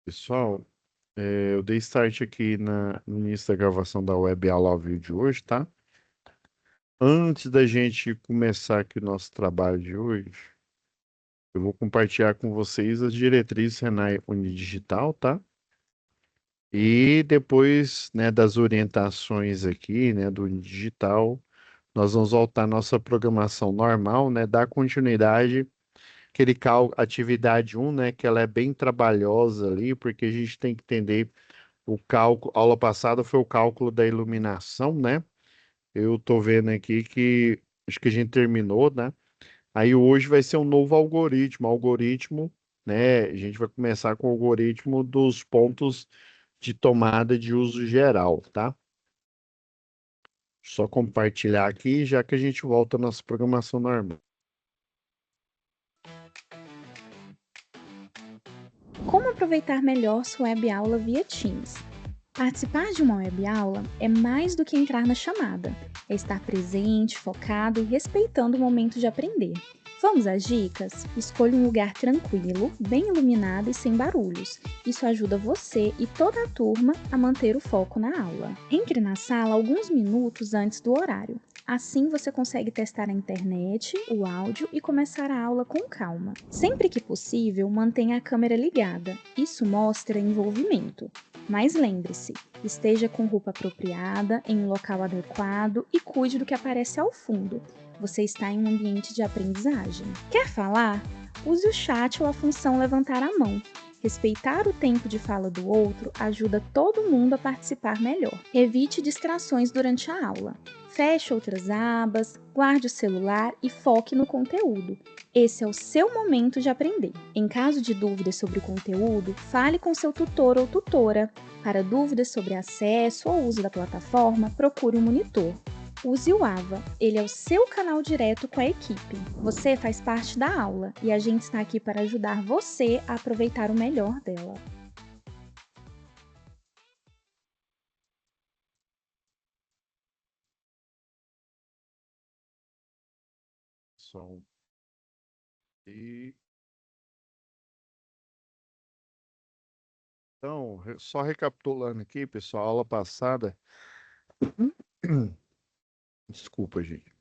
Pessoal, eu dei start aqui no início da gravação da web aula ao vivo de hoje, tá? Antes da gente começar aqui o nosso trabalho de hoje, eu vou compartilhar com vocês as diretrizes Senai Unidigital, tá? E depois, né, das orientações aqui, né, do Unidigital, nós vamos voltar à nossa programação normal, né, dar continuidade aquele atividade um, né, que ela é bem trabalhosa ali, porque a gente tem que entender o cálculo, aula passada foi o cálculo da iluminação, né? Eu tô vendo aqui que acho que a gente terminou, né? Aí hoje vai ser um novo algoritmo, né? A gente vai começar com o algoritmo dos pontos de tomada de uso geral, tá? Só compartilhar aqui, já que a gente volta à nossa programação normal. Como aproveitar melhor sua web aula via Teams? Participar de uma web aula é mais do que entrar na chamada, é estar presente, focado e respeitando o momento de aprender. Vamos às dicas? Escolha um lugar tranquilo, bem iluminado e sem barulhos. Isso ajuda você e toda a turma a manter o foco na aula. Entre na sala alguns minutos antes do horário. Assim você consegue testar a internet, o áudio e começar a aula com calma. Sempre que possível, mantenha a câmera ligada. Isso mostra envolvimento. Mas lembre-se, esteja com roupa apropriada, em um local adequado e cuide do que aparece ao fundo. Você está em um ambiente de aprendizagem. Quer falar? Use o chat ou a função levantar a mão. Respeitar o tempo de fala do outro ajuda todo mundo a participar melhor. Evite distrações durante a aula. Feche outras abas, guarde o celular e foque no conteúdo. Esse é o seu momento de aprender. Em caso de dúvidas sobre o conteúdo, fale com seu tutor ou tutora. Para dúvidas sobre acesso ou uso da plataforma, procure um monitor. Use o AVA, ele é o seu canal direto com a equipe. Você faz parte da aula e a gente está aqui para ajudar você a aproveitar o melhor dela. Som. E então, só recapitulando aqui, pessoal, a aula passada. Desculpa, gente.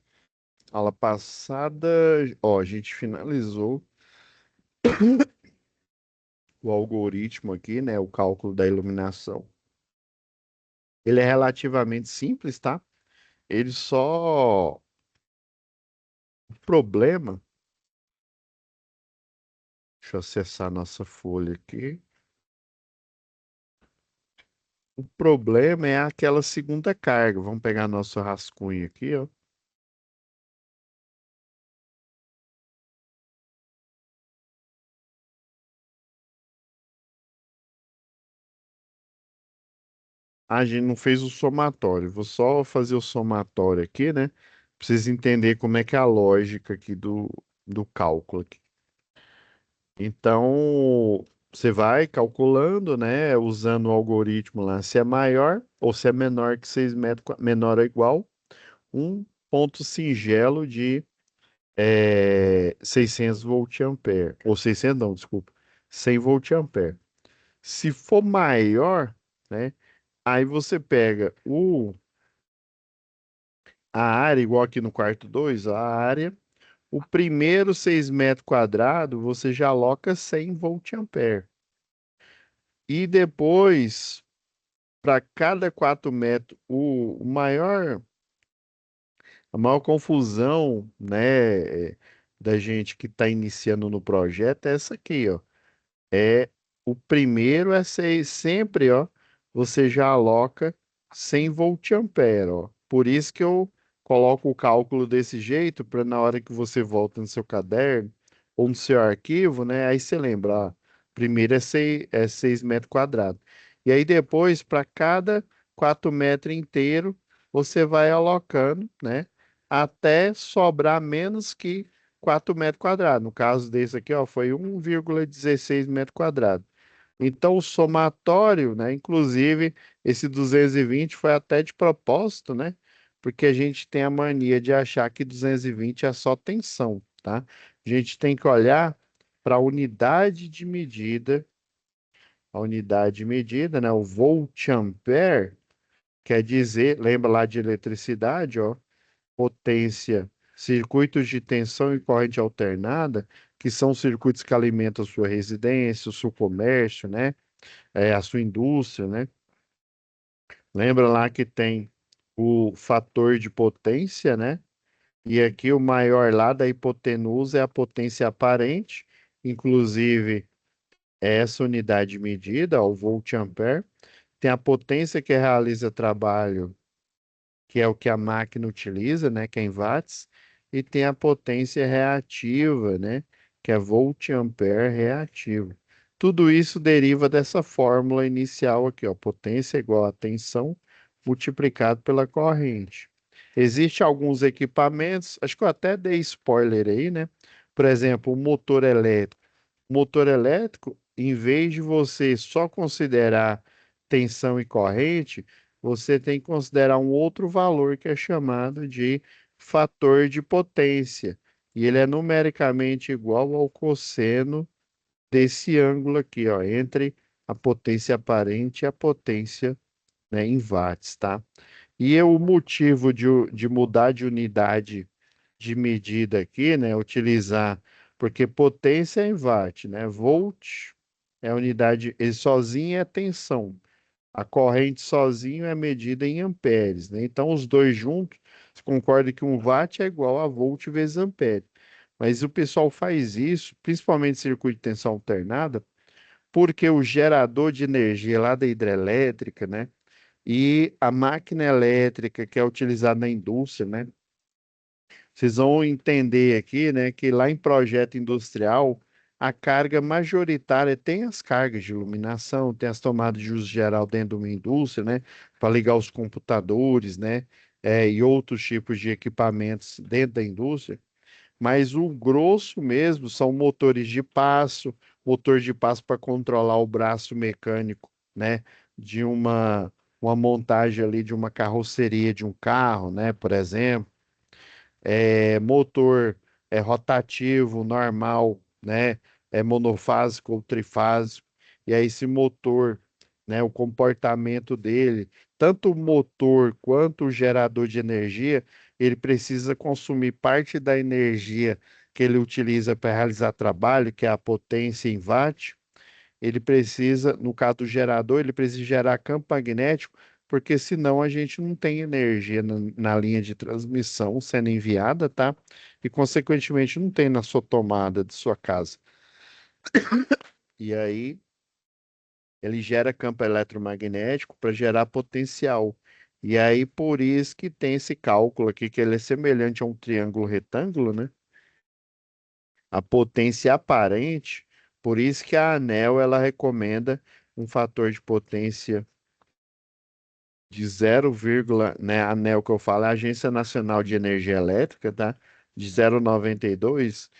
Aula passada, ó, a gente finalizou o algoritmo aqui, né? O cálculo da iluminação. Ele é relativamente simples, tá? Ele só. O problema. Deixa eu acessar a nossa folha aqui. O problema é aquela segunda carga. Vamos pegar nosso rascunho aqui, ó. A gente não fez o somatório. Vou só fazer o somatório aqui, né? Pra vocês entenderem como é que é a lógica aqui do cálculo aqui. Então, você vai calculando, né, usando o algoritmo lá, se é maior ou se é menor que 6 metros, menor ou igual, um ponto singelo de 600 volt-ampere, ou 600 não, desculpa, 100 volt-ampere. Se for maior, né, aí você pega a área, igual aqui no quarto 2, a área, o primeiro 6 metros quadrados, você já aloca 100 volt-ampere. E depois, para cada 4 metros, a maior confusão, né, da gente que está iniciando no projeto é essa aqui, ó. É o primeiro é sempre, ó, você já aloca 100 volt-ampere, ó. Por isso que eu coloco o cálculo desse jeito, para na hora que você volta no seu caderno ou no seu arquivo, né, aí você lembra, ó, primeiro é 6 metros quadrados. E aí depois, para cada 4 metros inteiro, você vai alocando, né, até sobrar menos que 4 metros quadrados. No caso desse aqui, ó, foi 1,16 metro quadrado. Então, o somatório, né? Inclusive, esse 220 foi até de propósito, né? Porque a gente tem a mania de achar que 220 é só tensão, tá? A gente tem que olhar para a unidade de medida, a unidade de medida, né? O volt-ampere quer dizer, lembra lá de eletricidade, ó, potência, circuitos de tensão e corrente alternada, que são circuitos que alimentam a sua residência, o seu comércio, né? A sua indústria, né? Lembra lá que tem o fator de potência, né? E aqui o maior lá da hipotenusa é a potência aparente, inclusive essa unidade de medida, ó, o volt-ampere. Tem a potência que realiza trabalho, que é o que a máquina utiliza, né, que é em watts, e tem a potência reativa, né, que é volt-ampere reativo. Tudo isso deriva dessa fórmula inicial aqui, ó, potência igual a tensão multiplicado pela corrente. Existem alguns equipamentos, acho que eu até dei spoiler aí, né? Por exemplo, o motor elétrico. O motor elétrico, em vez de você só considerar tensão e corrente, você tem que considerar um outro valor que é chamado de fator de potência. E ele é numericamente igual ao cosseno desse ângulo aqui, ó, entre a potência aparente e a potência, né, em watts, tá? O motivo de mudar de unidade de medida aqui, né, utilizar, porque potência é em watt, né? Volt é a unidade, ele sozinho é tensão. A corrente sozinho é medida em amperes, né? Então, os dois juntos, você concorda que um watt é igual a volt vezes ampere. Mas o pessoal faz isso, principalmente circuito de tensão alternada, porque o gerador de energia lá da hidrelétrica, né? E a máquina elétrica que é utilizada na indústria, né? Vocês vão entender aqui, né, que lá em projeto industrial, a carga majoritária tem as cargas de iluminação, tem as tomadas de uso geral dentro de uma indústria, né, para ligar os computadores, né, e outros tipos de equipamentos dentro da indústria. Mas o grosso mesmo são motores de passo, motor de passo para controlar o braço mecânico, né, de uma montagem ali de uma carroceria de um carro, né, por exemplo, motor rotativo, normal, né? É monofásico ou trifásico. E aí esse motor, né? O comportamento dele, tanto o motor quanto o gerador de energia, ele precisa consumir parte da energia que ele utiliza para realizar trabalho, que é a potência em watt. Ele precisa, no caso do gerador, ele precisa gerar campo magnético, porque senão a gente não tem energia na linha de transmissão sendo enviada, tá? E, consequentemente, não tem na sua tomada de sua casa. E aí, ele gera campo eletromagnético para gerar potencial. E aí, por isso que tem esse cálculo aqui, que ele é semelhante a um triângulo retângulo, né? A potência aparente, por isso que a ANEEL, ela recomenda um fator de potência de 0, né, a ANEEL que eu falo, é a Agência Nacional de Energia Elétrica, tá? De 0,92,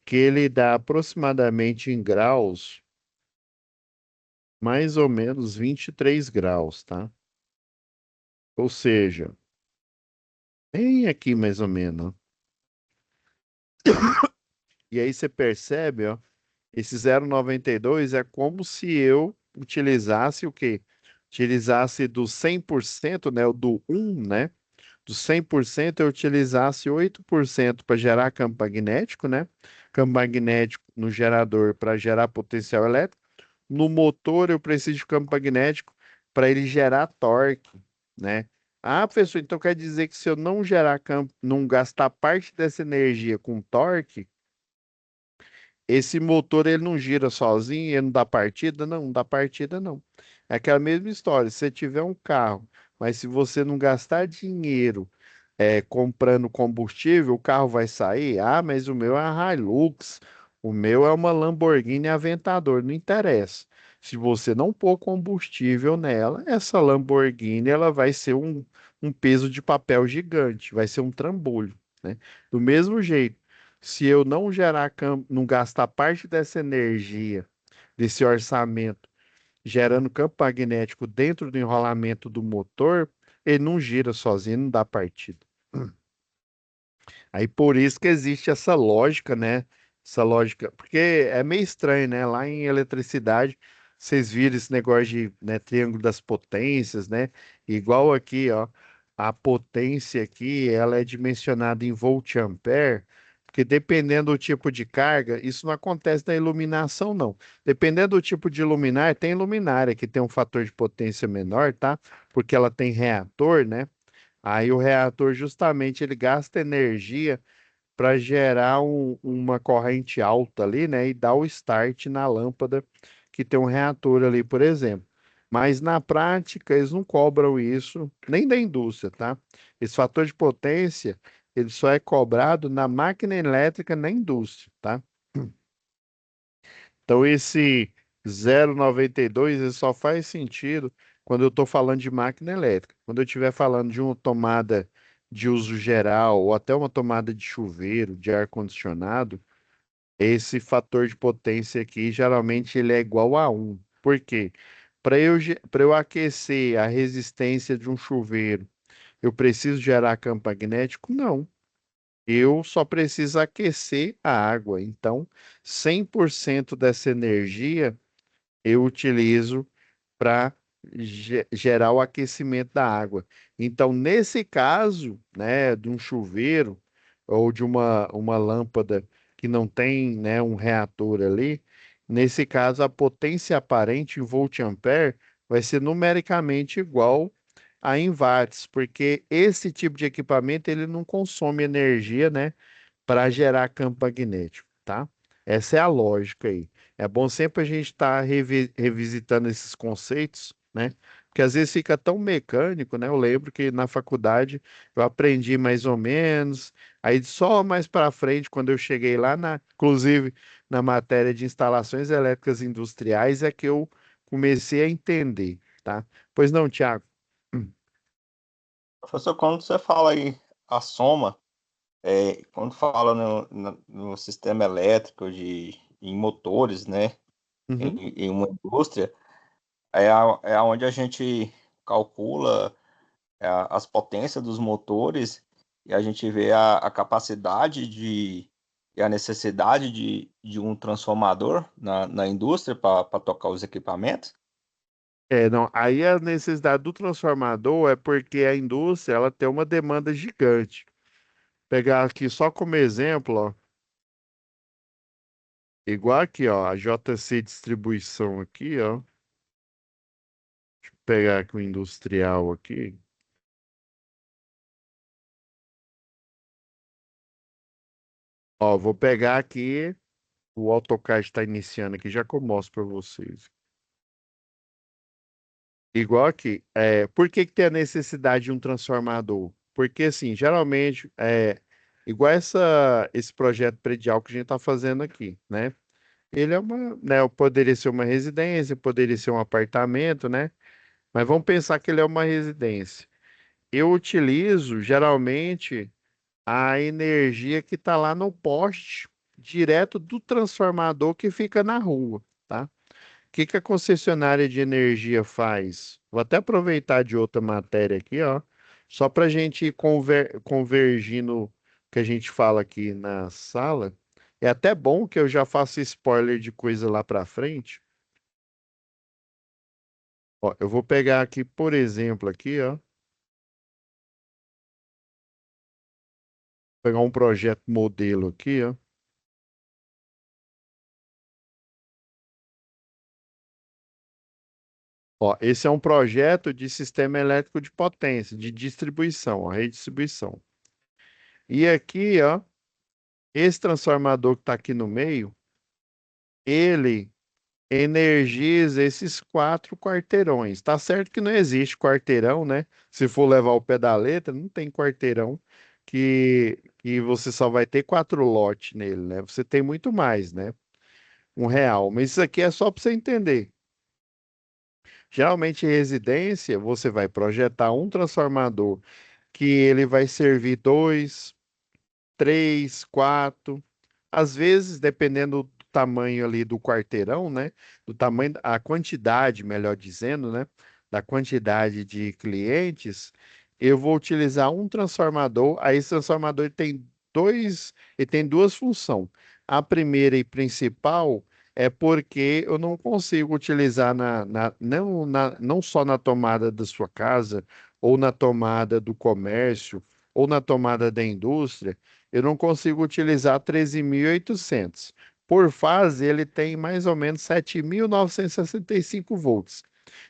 que ele dá aproximadamente em graus, mais ou menos 23 graus, tá? Ou seja, bem aqui mais ou menos. E aí você percebe, ó, esse 0,92 é como se eu utilizasse o quê? Utilizasse do 100%, né, o do 1, né? Dos 100% eu utilizasse 8% para gerar campo magnético, né? Campo magnético no gerador para gerar potencial elétrico. No motor eu preciso de campo magnético para ele gerar torque, né? Ah, professor, então quer dizer que se eu não gerar campo, não gastar parte dessa energia com torque, esse motor ele não gira sozinho, ele não dá partida? Não, não dá partida não. É aquela mesma história, se você tiver um carro, mas se você não gastar dinheiro comprando combustível, o carro vai sair? Ah, mas o meu é uma Hilux, o meu é uma Lamborghini Aventador, não interessa. Se você não pôr combustível nela, essa Lamborghini ela vai ser um peso de papel gigante, vai ser um trambolho, né? Do mesmo jeito, se eu não gerar campo, não gastar parte dessa energia, desse orçamento, gerando campo magnético dentro do enrolamento do motor, ele não gira sozinho, não dá partida. Aí por isso que existe essa lógica, né? Essa lógica, porque é meio estranho, né? Lá em eletricidade, vocês viram esse negócio de, né, triângulo das potências, né? Igual aqui, ó, a potência aqui, ela é dimensionada em volt-ampere, porque dependendo do tipo de carga, isso não acontece na iluminação, não. Dependendo do tipo de luminária, tem luminária que tem um fator de potência menor, tá? Porque ela tem reator, né? Aí o reator justamente ele gasta energia para gerar uma corrente alta ali, né? E dar o start na lâmpada que tem um reator ali, por exemplo. Mas na prática eles não cobram isso, nem da indústria, tá? Esse fator de potência, ele só é cobrado na máquina elétrica na indústria, tá? Então esse 0,92 ele só faz sentido quando eu estou falando de máquina elétrica. Quando eu estiver falando de uma tomada de uso geral ou até uma tomada de chuveiro, de ar-condicionado, esse fator de potência aqui geralmente ele é igual a 1. Por quê? Para eu aquecer a resistência de um chuveiro, eu preciso gerar campo magnético? Não. Eu só preciso aquecer a água. Então, 100% dessa energia eu utilizo para gerar o aquecimento da água. Então, nesse caso, né, de um chuveiro ou de uma lâmpada que não tem, né, um reator ali, nesse caso, a potência aparente em volt-ampere vai ser numericamente igual a em watts, porque esse tipo de equipamento ele não consome energia, né, para gerar campo magnético, tá? Essa é a lógica aí. É bom sempre a gente estar revisitando esses conceitos, né? Porque às vezes fica tão mecânico, né? Eu lembro que na faculdade eu aprendi mais ou menos, aí só mais para frente, quando eu cheguei lá inclusive na matéria de instalações elétricas industriais, é que eu comecei a entender, tá? Pois não, Tiago? Professor, quando você fala aí a soma, quando fala no sistema elétrico em motores, né, Uhum. em uma indústria, é onde a gente calcula as potências dos motores e a gente vê a capacidade e a necessidade de um transformador na indústria para tocar os equipamentos. É, não, aí a necessidade do transformador é porque a indústria ela tem uma demanda gigante. Pegar aqui só como exemplo, ó, igual aqui, ó, a JC Distribuição aqui, ó, pegar aqui o industrial aqui, ó, vou pegar aqui, o AutoCAD está iniciando aqui, já que eu mostro para vocês. Igual aqui, por que que tem a necessidade de um transformador? Porque, assim, geralmente, igual esse projeto predial que a gente está fazendo aqui, né? Ele é né, poderia ser uma residência, poderia ser um apartamento, né? Mas vamos pensar que ele é uma residência. Eu utilizo geralmente a energia que está lá no poste, direto do transformador que fica na rua, tá? O que que a concessionária de energia faz? Vou até aproveitar de outra matéria aqui, ó, só para a gente ir convergindo o que a gente fala aqui na sala. É até bom que eu já faço spoiler de coisa lá para frente. Ó, eu vou pegar aqui, por exemplo, aqui, ó, pegar um projeto modelo aqui, ó. Ó, esse é um projeto de sistema elétrico de potência, de distribuição, ó, redistribuição. E aqui, ó, esse transformador que está aqui no meio, ele energiza esses 4 quarteirões. Tá certo que não existe quarteirão, né? Se for levar o pé da letra, não tem quarteirão que você só vai ter 4 lotes nele, né? Você tem muito mais, né? R$ 1. Mas isso aqui é só para você entender. Geralmente, em residência, você vai projetar um transformador que ele vai servir dois, três, quatro. Às vezes, dependendo do tamanho ali do quarteirão, né? Do tamanho, a quantidade, melhor dizendo, né? Da quantidade de clientes, eu vou utilizar um transformador. Aí, esse transformador ele tem duas funções. A primeira e principal é porque eu não consigo utilizar não só na tomada da sua casa, ou na tomada do comércio, ou na tomada da indústria, eu não consigo utilizar 13.800. Por fase, ele tem mais ou menos 7.965 volts.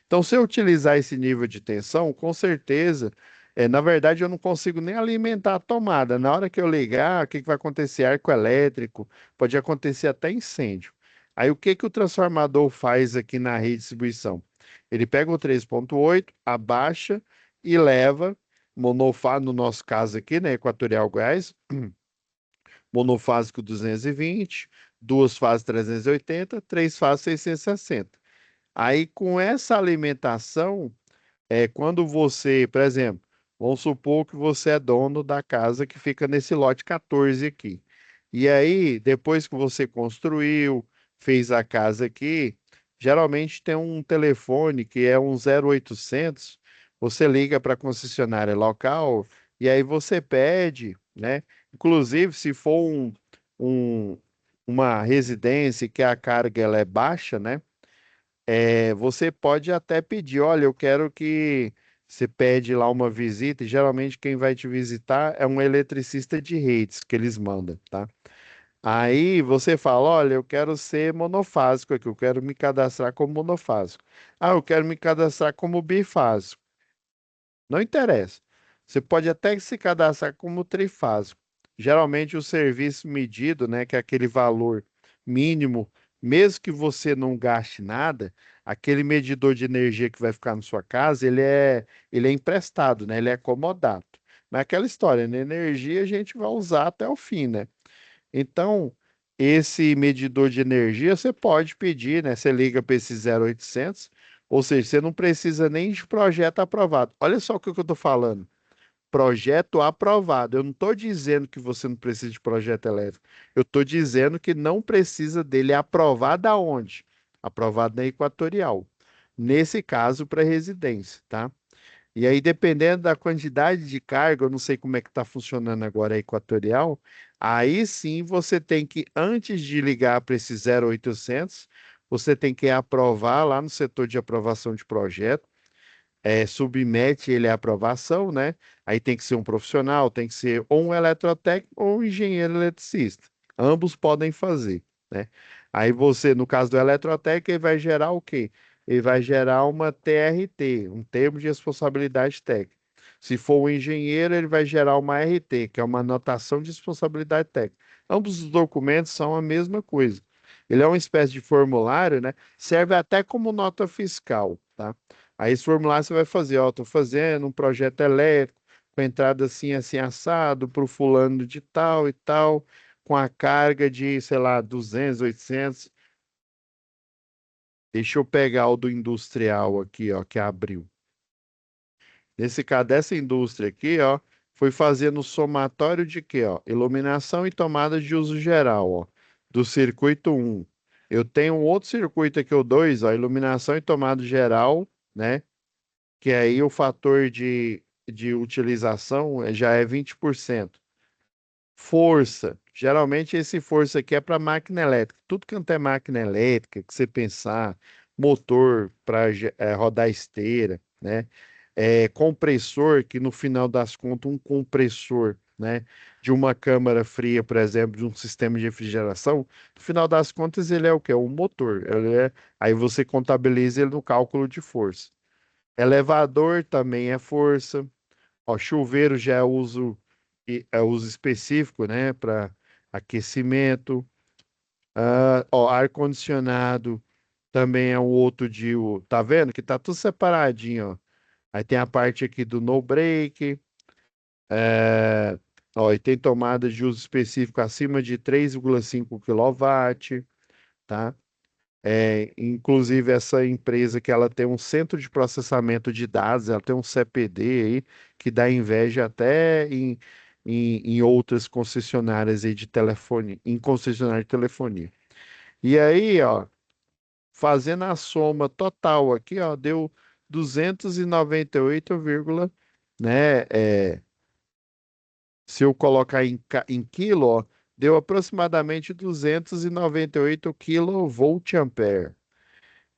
Então, se eu utilizar esse nível de tensão, com certeza, na verdade, eu não consigo nem alimentar a tomada. Na hora que eu ligar, o que que vai acontecer? Arco elétrico, pode acontecer até incêndio. Aí, o que que o transformador faz aqui na rede de distribuição? Ele pega o 3.8, abaixa e leva monofásico, no nosso caso aqui, né, Equatorial Goiás, monofásico 220, duas fases 380, três fases 660. Aí, com essa alimentação, quando você, por exemplo, vamos supor que você é dono da casa que fica nesse lote 14 aqui. E aí, depois que você construiu, fez a casa aqui, geralmente tem um telefone que é um 0800. Você liga para a concessionária local e aí você pede, né? Inclusive, se for um- uma residência que a carga ela é baixa, né? Você pode até pedir, olha, eu quero que você pede lá uma visita, e geralmente quem vai te visitar é um eletricista de redes que eles mandam, tá? Aí você fala, olha, eu quero ser monofásico aqui, eu quero me cadastrar como monofásico. Ah, eu quero me cadastrar como bifásico. Não interessa. Você pode até se cadastrar como trifásico. Geralmente o serviço medido, né, que é aquele valor mínimo, mesmo que você não gaste nada, aquele medidor de energia que vai ficar na sua casa, ele é emprestado, né? Ele é acomodado. Mas é aquela história, né? Energia a gente vai usar até o fim, né? Então, esse medidor de energia você pode pedir, né? Você liga para esse 0800, ou seja, você não precisa nem de projeto aprovado. Olha só o que eu estou falando. Projeto aprovado. Eu não estou dizendo que você não precisa de projeto elétrico. Eu estou dizendo que não precisa dele aprovado aonde? Aprovado na Equatorial. Nesse caso, para residência, tá? E aí, dependendo da quantidade de carga, eu não sei como é que está funcionando agora a Equatorial, aí sim você tem que, antes de ligar para esse 0800, você tem que aprovar lá no setor de aprovação de projeto, submete ele à aprovação, né? Aí tem que ser um profissional, tem que ser ou um eletrotécnico ou um engenheiro eletricista. Ambos podem fazer, né? Aí você, no caso do eletrotécnico, ele vai gerar o quê? Ele vai gerar uma TRT, um termo de responsabilidade técnica. Se for o engenheiro, ele vai gerar uma RT, que é uma anotação de responsabilidade técnica. Ambos os documentos são a mesma coisa. Ele é uma espécie de formulário, né? Serve até como nota fiscal, tá? Aí esse formulário você vai fazer, ó, tô fazendo um projeto elétrico com entrada assim, assim, assado, para o fulano de tal e tal, com a carga de, sei lá, 200, 800. Deixa eu pegar o do industrial aqui, ó, que abriu. Nesse caso dessa indústria aqui, ó, foi fazendo o somatório de quê, ó? Iluminação e tomada de uso geral, ó, do circuito um. Eu tenho um outro circuito aqui, o 2, ó, iluminação e tomada geral, né? Que aí o fator de utilização já é 20%. Força. Geralmente esse força aqui é para máquina elétrica. Tudo quanto é máquina elétrica, que você pensar, motor para rodar esteira, né? Compressor, que no final das contas, um compressor, né? De uma câmara fria, por exemplo, de um sistema de refrigeração, no final das contas, ele é o quê? Um motor. Aí você contabiliza ele no cálculo de força. Elevador também é força. Ó, chuveiro já é uso específico, né, para aquecimento. Ó, ar-condicionado também é um outro tá vendo que tá tudo separadinho, ó. Aí tem a parte aqui do no break, é, ó, e tem tomada de uso específico acima de 3,5 kW, tá? Inclusive, essa empresa que ela tem um centro de processamento de dados, ela tem um CPD aí, que dá inveja até em outras concessionárias aí de telefone, em concessionária de telefonia. E aí, ó, fazendo a soma total aqui, ó, deu 298, né? Se eu colocar em quilo, ó, deu aproximadamente 298 kVA.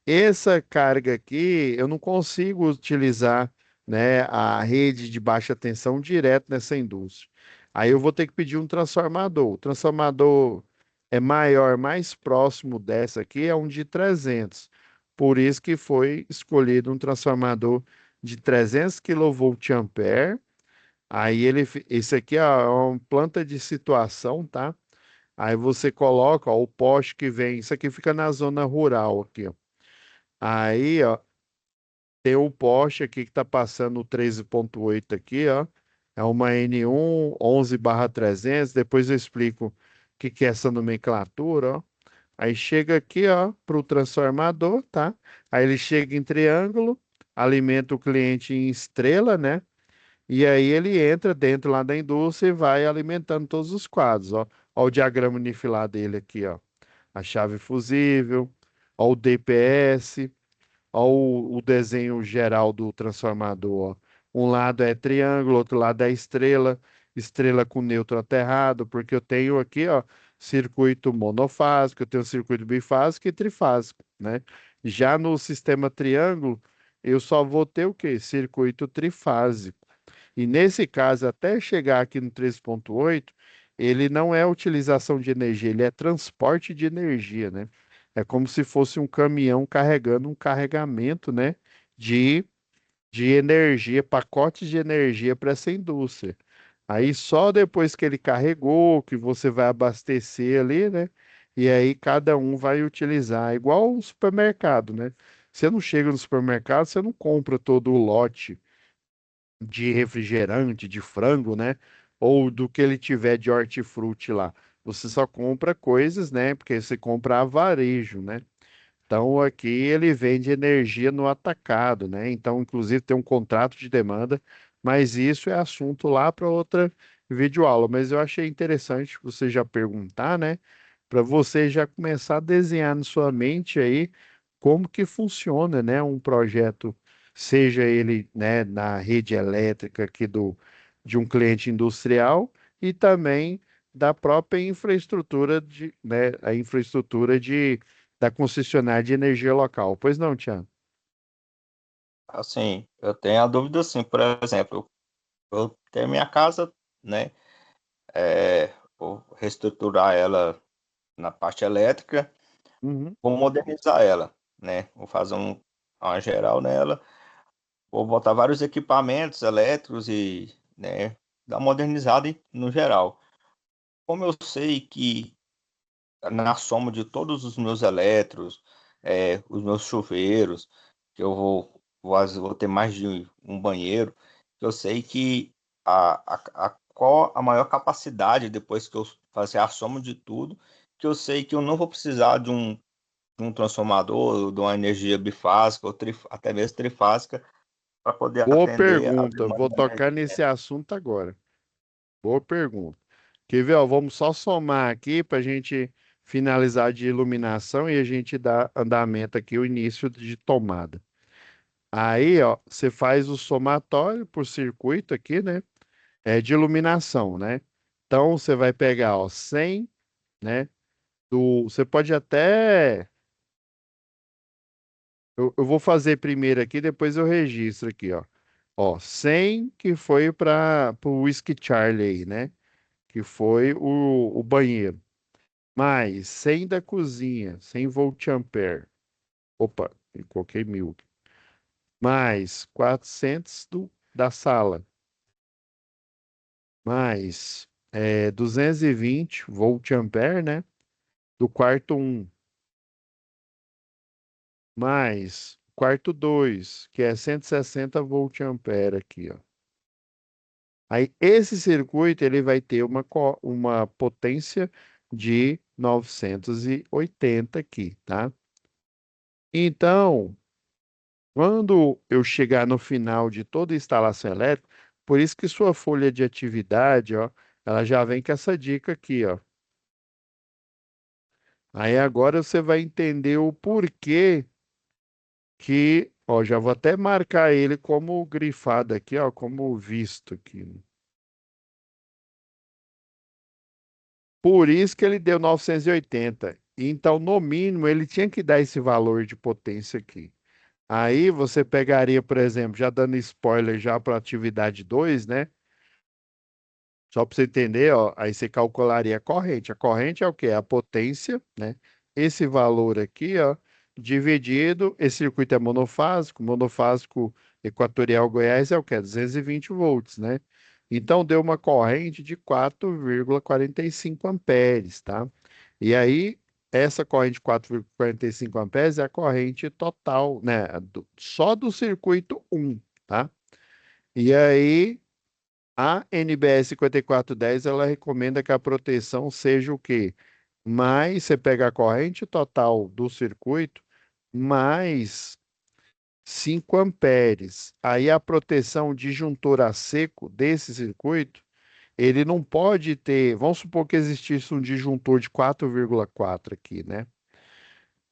Essa carga aqui, eu não consigo utilizar, né, a rede de baixa tensão direto nessa indústria. Aí eu vou ter que pedir um transformador. O transformador é maior, mais próximo dessa aqui, é um de 300. Por isso que foi escolhido um transformador de 300 kVA. Aí esse aqui é uma planta de situação, tá? Aí você coloca, ó, o poste que vem, isso aqui fica na zona rural aqui, ó. Aí, ó, tem o Porsche aqui que tá passando o 13.8 aqui, ó. É uma N1 11/300. Depois eu explico o que que é essa nomenclatura, ó. Aí chega aqui, ó, para o transformador, tá? Aí ele chega em triângulo, alimenta o cliente em estrela, né? E aí ele entra dentro lá da indústria e vai alimentando todos os quadros, ó. Ó o diagrama unifilar dele aqui, ó. A chave fusível, ó o DPS. Olha o desenho geral do transformador, ó. Um lado é triângulo, outro lado é estrela, estrela com nêutron aterrado, porque eu tenho aqui, ó, circuito monofásico, eu tenho circuito bifásico e trifásico, né? Já no sistema triângulo, eu só vou ter o quê? Circuito trifásico. E nesse caso, até chegar aqui no 3.8, ele não é utilização de energia, ele é transporte de energia, né? É como se fosse um caminhão carregando um carregamento, né, de, de energia, pacotes de energia para essa indústria. Aí só depois que ele carregou, que você vai abastecer ali, né? E aí cada um vai utilizar, igual um supermercado, né? Você não chega no supermercado, você não compra todo o lote de refrigerante, de frango, né? Ou do que ele tiver de hortifruti lá. Você só compra coisas, né? Porque você compra a varejo, né? Então aqui ele vende energia no atacado, né? Então, inclusive, tem um contrato de demanda, mas isso é assunto lá para outra videoaula. Mas eu achei interessante você já perguntar, né? Para você já começar a desenhar na sua mente aí como que funciona, né? Um projeto, seja ele, né, na rede elétrica aqui de um cliente industrial e também da própria infraestrutura né, a infraestrutura da concessionária de energia local. Pois não, Tiago? Assim, eu tenho a dúvida assim, por exemplo, eu tenho minha casa, né? Vou reestruturar ela na parte elétrica, Uhum. vou modernizar ela, né? Vou fazer uma geral nela, vou botar vários equipamentos elétricos e, né, dar uma modernizada no geral. Como eu sei que na soma de todos os meus eletros, os meus chuveiros, que às vezes vou ter mais de um banheiro, que eu sei que qual a maior capacidade depois que eu fazer a soma de tudo, que eu sei que eu não vou precisar de um transformador, de uma energia bifásica ou até mesmo trifásica para poder Boa atender a pergunta. demanda Vou da tocar energia. nesse assunto agora. Boa pergunta. Quer ver, ó, vamos só somar aqui para a gente finalizar de iluminação e a gente dar andamento aqui, o início de tomada. Aí, ó, você faz o somatório por circuito aqui, né? É de iluminação, né? Então, você vai pegar, ó, 100, né? Você pode até. Eu vou fazer primeiro aqui, depois eu registro aqui, ó. Ó, 100 que foi para o Whisky Charlie aí, né? Que foi o banheiro. Mais 100 da cozinha, 100 volt-ampere. Opa, eu coloquei 1000. Mais 400 da sala. Mais 220 volt-ampere, né? Do quarto um. Mais quarto 2 que é 160 volt-ampere aqui, ó. Aí esse circuito ele vai ter uma potência de 980 aqui, tá? Então, quando eu chegar no final de toda a instalação elétrica, por isso que sua folha de atividade, ó, ela já vem com essa dica aqui, ó. Aí agora você vai entender o porquê que, ó, já vou até marcar ele como grifado aqui, ó, como visto aqui, né? Por isso que ele deu 980. Então, no mínimo, ele tinha que dar esse valor de potência aqui. Aí você pegaria, por exemplo, já dando spoiler já para a atividade 2, né? Só para você entender, ó, aí você calcularia a corrente. A corrente é o quê? É a potência, né? Esse valor aqui, ó, dividido, esse circuito é monofásico, monofásico Equatorial Goiás é o quê? 220 volts, né? Então deu uma corrente de 4,45 amperes, tá? E aí, essa corrente de 4,45 amperes é a corrente total, né? Só do circuito um, tá? E aí, a NBS 5410, ela recomenda que a proteção seja o quê? Mais, você pega a corrente total do circuito, mais 5 amperes. Aí a proteção disjuntor a seco desse circuito, ele não pode ter, vamos supor que existisse um disjuntor de 4,4 aqui, né?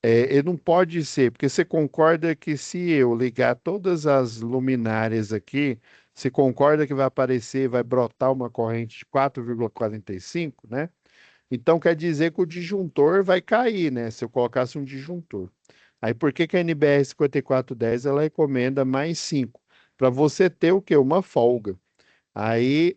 Ele não pode ser, porque você concorda que se eu ligar todas as luminárias aqui, você concorda que vai aparecer, vai brotar uma corrente de 4,45, né? Então quer dizer que o disjuntor vai cair, né? Se eu colocasse um disjuntor. Aí por que que a NBR 5410 ela recomenda mais 5? Para você ter o quê? Uma folga. Aí,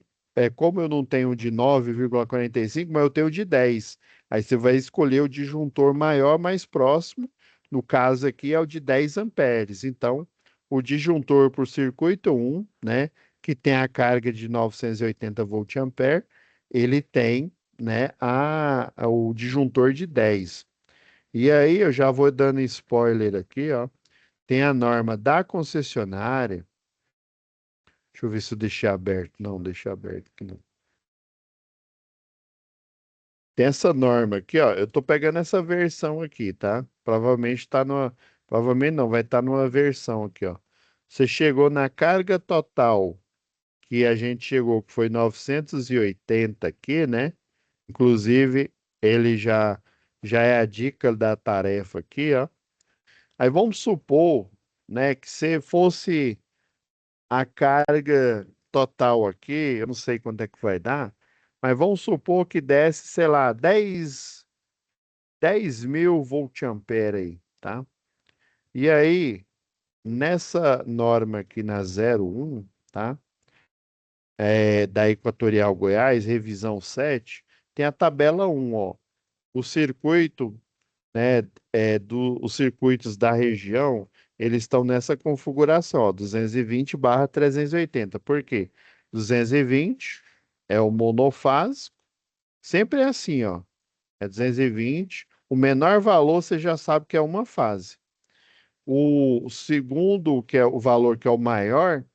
como eu não tenho de 9,45, mas eu tenho de 10. Aí você vai escolher o disjuntor maior, mais próximo. No caso aqui é o de 10 amperes. Então, o disjuntor para o circuito 1, né, que tem a carga de 980 volt-ampere, ele tem, né, o disjuntor de 10. E aí eu já vou dando spoiler aqui, ó. Tem a norma da concessionária. Deixa eu ver se eu deixei aberto. Não, deixei aberto aqui não. Tem essa norma aqui, ó. Eu tô pegando essa versão aqui, tá? Provavelmente tá numa. Provavelmente não, vai estar numa versão aqui, ó. Você chegou na carga total que a gente chegou, que foi 980 aqui, né? Inclusive, ele já é a dica da tarefa aqui, ó. Aí vamos supor, né, que se fosse a carga total aqui, eu não sei quanto é que vai dar, mas vamos supor que desse, sei lá, 10.000 volt-ampere aí, tá? E aí, nessa norma aqui na 01, tá? Da Equatorial Goiás, revisão 7, tem a tabela 1, ó. O circuito, né, os circuitos da região, eles estão nessa configuração, ó, 220/380. Por quê? 220 é o monofásico, sempre é assim, ó. É 220. O menor valor você já sabe que é uma fase. O segundo, que é o valor que é o maior,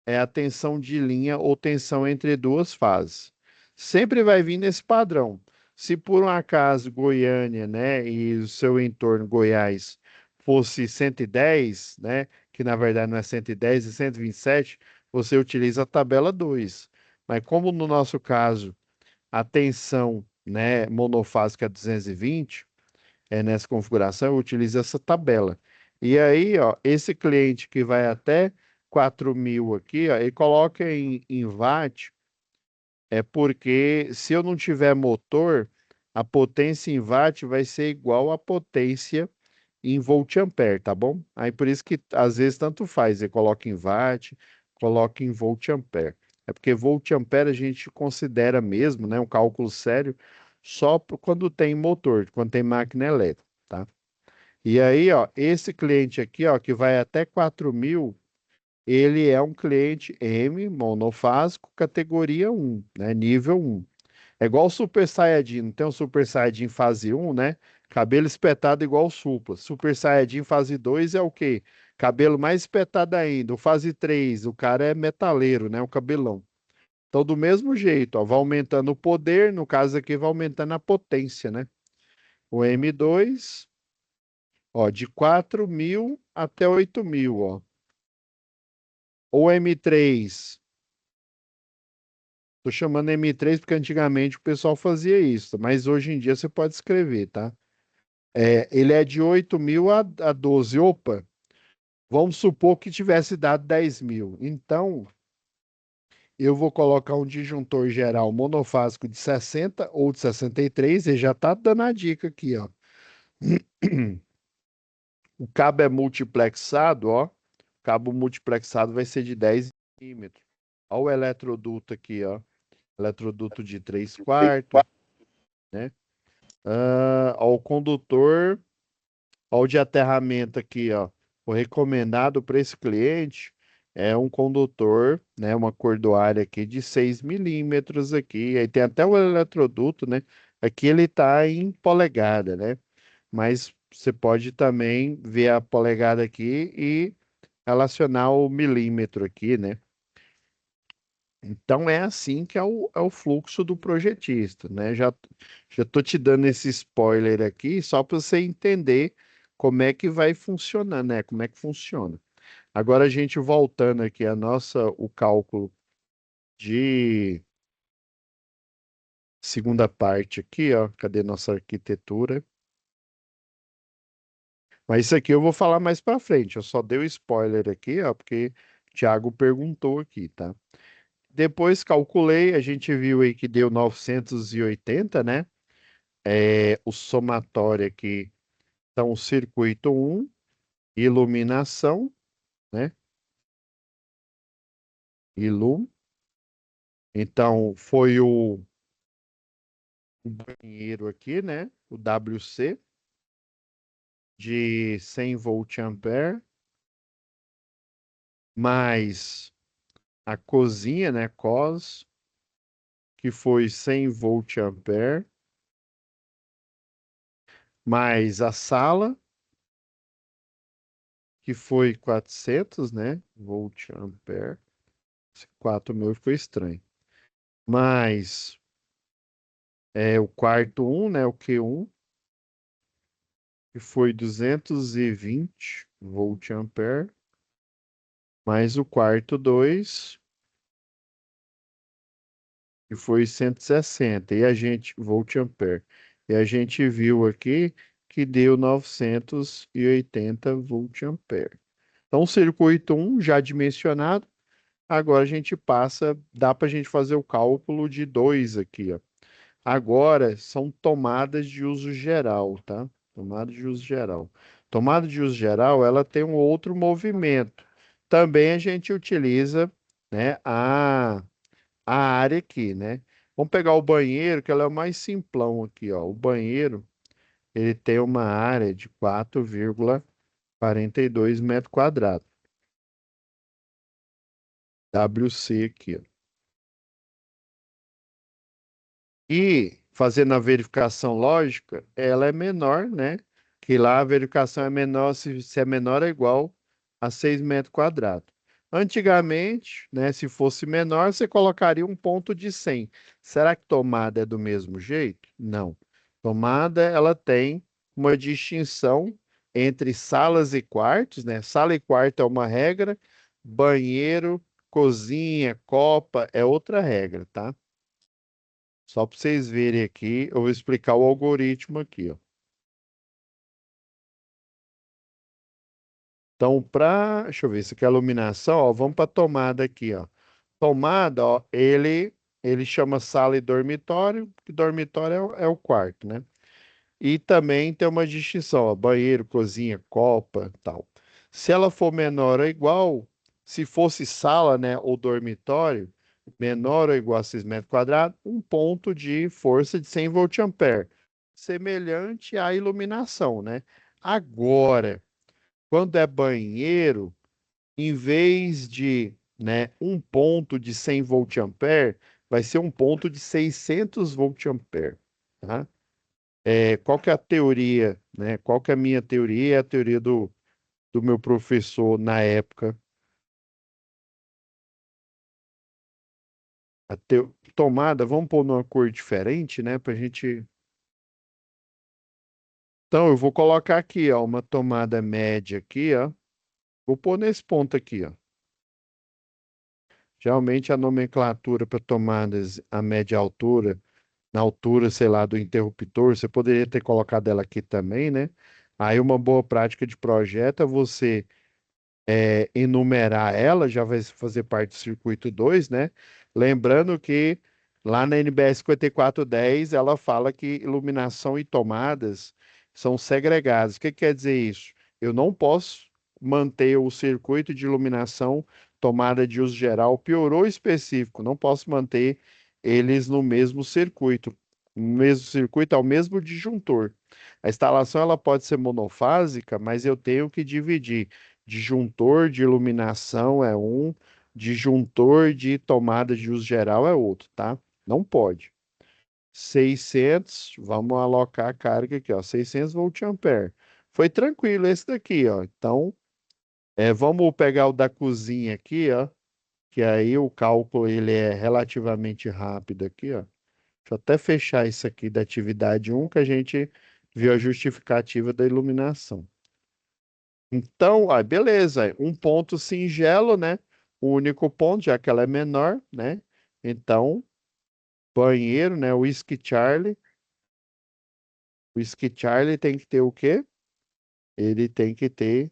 é a tensão de linha ou tensão entre duas fases. Sempre vai vir nesse padrão. Se por um acaso Goiânia, né, e o seu entorno Goiás fosse 110, né, que na verdade não é 110, é 127, você utiliza a tabela 2. Mas como no nosso caso a tensão, né, monofásica é 220, nessa configuração, eu utilizo essa tabela. E aí, ó, esse cliente que vai até 4.000 aqui, ó, ele coloca em watt, porque se eu não tiver motor, a potência em watt vai ser igual à potência em volt-ampere, tá bom? Aí por isso que às vezes tanto faz, ele coloca em watt, coloca em volt-ampere. É porque volt-ampere a gente considera mesmo, né, um cálculo sério, só quando tem motor, quando tem máquina elétrica, tá? E aí, ó, esse cliente aqui, ó, que vai até 4.000, ele é um cliente M, monofásico, categoria 1, né, nível 1. É igual o Super Saiyajin, não tem o Super Saiyajin fase 1, né? Cabelo espetado igual o Supla. Super Saiyajin fase 2 é o quê? Cabelo mais espetado ainda. O fase 3, o cara é metaleiro, né? O cabelão. Então, do mesmo jeito, ó, vai aumentando o poder, no caso aqui vai aumentando a potência, né? O M2, ó, de 4.000 até 8.000, ó. O M3, tô chamando M3 porque antigamente o pessoal fazia isso, mas hoje em dia você pode escrever, tá? Ele é de 8.000 a 12. Opa, vamos supor que tivesse dado 10.000. Então, Eu vou colocar um disjuntor geral monofásico de 60 ou de 63, e já tá dando a dica aqui, ó. O cabo é multiplexado, ó. O cabo multiplexado vai ser de 10 milímetros. Olha o eletroduto aqui, ó. Eletroduto de 3/4, né? Ó, o condutor, ó, o de aterramento aqui, ó. O recomendado para esse cliente é um condutor, né? Uma cordoária aqui de 6 milímetros aqui. Aí tem até o eletroduto, né? Aqui ele tá em polegada, né? Mas você pode também ver a polegada aqui e relacionar o milímetro aqui, né? Então é assim que é o fluxo do projetista, né? Já tô te dando esse spoiler aqui só para você entender como é que vai funcionar, né? Como é que funciona. Agora a gente voltando aqui o cálculo de segunda parte aqui, ó. Cadê nossa arquitetura? Mas isso aqui eu vou falar mais para frente. Eu só dei o spoiler aqui, ó, porque o Thiago perguntou aqui, tá? Depois calculei, a gente viu aí que deu 980, né? O somatório aqui, então, circuito um, iluminação, né? Ilum. Então, foi o banheiro aqui, né? O WC de 100 volt ampere, mais a cozinha, né? COS, que foi 100 volt ampere, mais a sala, que foi 400, né? Volt ampere. Esse 4 meu ficou estranho. Mais o quarto um, né? O Q1, que foi 220 volt ampere, mais o quarto 2, que foi 160, e a gente, volt ampere. E a gente viu aqui que deu 980 volt ampere. Então, o circuito um já dimensionado, agora a gente passa, dá para a gente fazer o cálculo de 2 aqui, ó. Agora são tomadas de uso geral, tá? Tomada de uso geral. Tomada de uso geral, ela tem um outro movimento. Também a gente utiliza, né, a área aqui, né? Vamos pegar o banheiro, que ela é o mais simplão aqui, ó. O banheiro, ele tem uma área de 4,42 metros quadrados. WC aqui, ó. E fazendo a verificação lógica, ela é menor, né? Que lá a verificação é menor, se é menor é igual a 6 metros quadrados. Antigamente, né, se fosse menor, você colocaria um ponto de 100. Será que tomada é do mesmo jeito? Não. Tomada, ela tem uma distinção entre salas e quartos, né? Sala e quarto é uma regra, banheiro, cozinha, copa é outra regra, tá? Só para vocês verem aqui, eu vou explicar o algoritmo aqui, ó. Então, deixa eu ver, isso aqui é a iluminação, ó, vamos para a tomada aqui, ó. Tomada, ó, ele chama sala e dormitório, que dormitório é o quarto, né? E também tem uma distinção, ó, banheiro, cozinha, copa, tal. Se ela for menor ou igual, se fosse sala, né, ou dormitório, menor ou igual a 6 metros quadrados, um ponto de força de 100 volt-ampere, semelhante à iluminação, né? Agora, quando é banheiro, em vez de, né, um ponto de 100 volt-ampere, vai ser um ponto de 600 volt-ampere, tá? Qual que é a teoria, né? Qual que é a minha teoria? É a teoria do meu professor na época. Tomada, vamos pôr numa cor diferente, né? Pra gente. Então, eu vou colocar aqui, ó, uma tomada média aqui, ó. Vou pôr nesse ponto aqui, ó. Geralmente a nomenclatura para tomadas a média altura, na altura, sei lá, do interruptor, você poderia ter colocado ela aqui também, né? Aí uma boa prática de projeto é você enumerar ela, já vai fazer parte do circuito 2, né? Lembrando que lá na NBR 5410 ela fala que iluminação e tomadas são segregadas. O que quer dizer isso? Eu não posso manter o circuito de iluminação tomada de uso geral, piorou específico, não posso manter eles no mesmo circuito. O mesmo circuito é o mesmo disjuntor. A instalação ela pode ser monofásica, mas eu tenho que dividir. Disjuntor de iluminação é um, disjuntor de tomada de uso geral é outro, tá? Não pode. 600, vamos alocar a carga aqui, ó, 600 volt-ampere. Foi tranquilo esse daqui, ó. Então, vamos pegar o da cozinha aqui, ó, que aí o cálculo ele é relativamente rápido aqui, ó. Deixa eu até fechar isso aqui da atividade um que a gente viu a justificativa da iluminação. Então, beleza, um ponto singelo, né? O único ponto, já que ela é menor, né? Então, banheiro, né? O Whisky Charlie tem que ter o quê? Ele tem que ter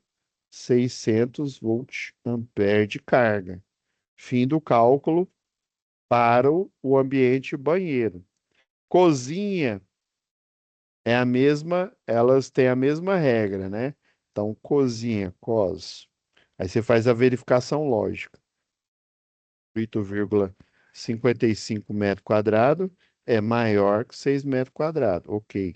600 volt-ampere de carga. Fim do cálculo para o ambiente banheiro. Cozinha é a mesma, elas têm a mesma regra, né? Então, cozinha, cos. Aí você faz a verificação lógica. 8,55 metros quadrados é maior que 6 metros quadrados. Ok.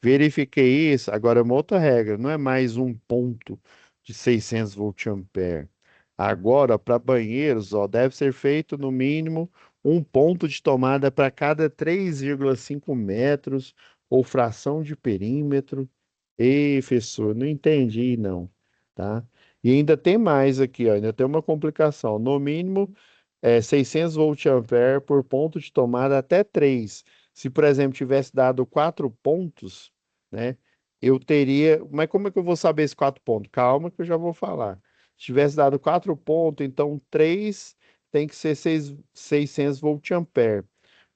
Verifiquei isso. Agora, uma outra regra. Não é mais um ponto de 600 volt-ampere. Agora, para banheiros, ó, deve ser feito no mínimo um ponto de tomada para cada 3,5 metros ou fração de perímetro. Ei, professor, não entendi, não. Tá? E ainda tem mais aqui, ó, ainda tem uma complicação. No mínimo, 600 volt-ampere por ponto de tomada até 3. Se, por exemplo, tivesse dado 4 pontos, né, eu teria. Mas como é que eu vou saber esses 4 pontos? Calma que eu já vou falar. Se tivesse dado 4 pontos, então 3 tem que ser 600 volt-ampere.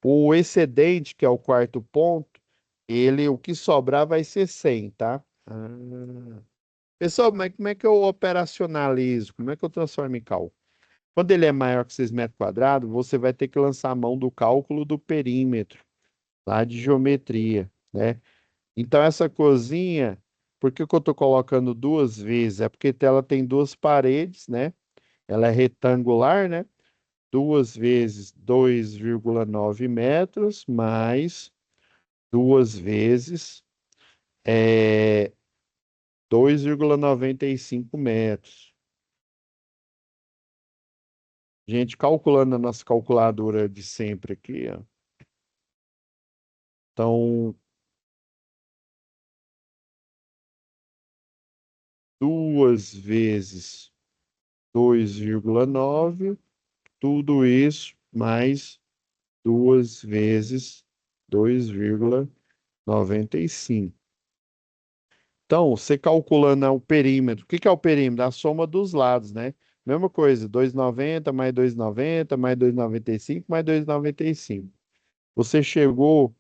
O excedente, que é o quarto ponto, o que sobrar vai ser 100, tá? Pessoal, mas como é que eu operacionalizo? Como é que eu transformo em cálculo? Quando ele é maior que 6 metros quadrados, você vai ter que lançar a mão do cálculo do perímetro, lá de geometria, né? Então, essa cozinha, por que que eu estou colocando duas vezes? É porque ela tem duas paredes, né? Ela é retangular, né? Duas vezes 2,9 metros, mais duas vezes 2,95 metros. Gente, calculando a nossa calculadora de sempre aqui, ó. Então, duas vezes 2,9, tudo isso mais duas vezes 2,95. Então, você calculando o perímetro, o que que é o perímetro? A soma dos lados, né? Mesma coisa, 2,90 mais 2,90 mais 2,95 mais 2,95. Você chegou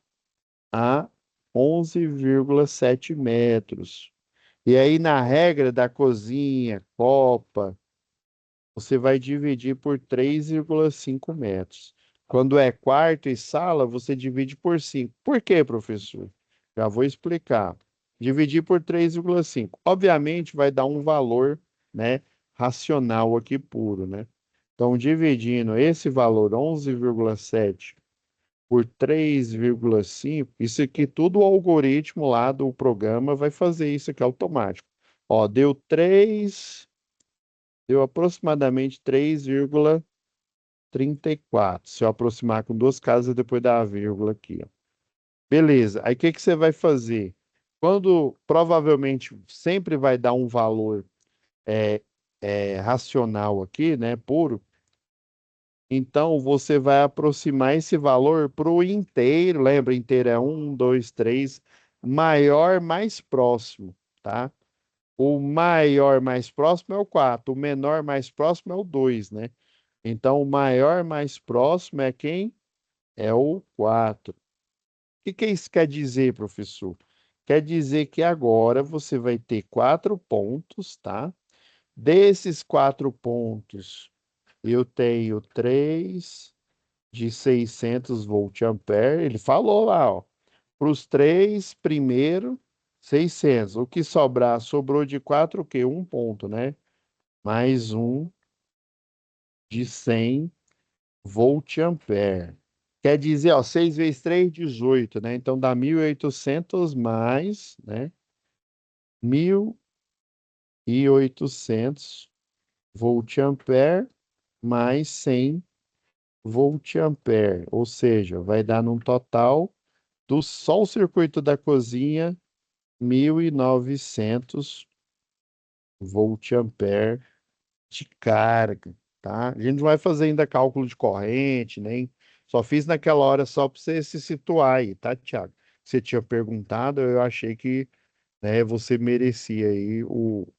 a 11,7 metros. E aí, na regra da cozinha, copa, você vai dividir por 3,5 metros. Quando é quarto e sala, você divide por 5. Por quê, professor? Já vou explicar. Dividir por 3,5. Obviamente, vai dar um valor, né, racional aqui puro, né? Então, dividindo esse valor 11,7 por 3,5, isso aqui tudo o algoritmo lá do programa vai fazer isso aqui automático. Ó, deu aproximadamente 3,34. Se eu aproximar com duas casas depois da vírgula aqui, ó. Beleza. Aí o que que você vai fazer? Quando provavelmente sempre vai dar um valor é, racional aqui, né, puro, então você vai aproximar esse valor para o inteiro. Lembra, inteiro é um, 2, 3, maior mais próximo, tá? O maior mais próximo é o 4, o menor mais próximo é o 2, né? Então, o maior mais próximo é quem? É o 4. O que que isso quer dizer, professor? Quer dizer que agora você vai ter 4 pontos, tá? Desses 4 pontos, eu tenho 3. de 600 volt-ampere. Ele falou lá, ó, para os três primeiro, 600. O que sobrar, sobrou de 4 o quê? Um ponto, né? Mais um de 100 volt-ampere. Quer dizer, ó, 6 vezes 3, 18, né? Então dá 1.800 mais, né? 1.800 volt-ampere mais 100 volt-ampere. Ou seja, vai dar num total do só o circuito da cozinha, 1.900 volt-ampere de carga, tá? A gente não vai fazer ainda cálculo de corrente, nem. Só fiz naquela hora só para você se situar aí, tá, Thiago? Você tinha perguntado, eu achei que, né, você merecia aí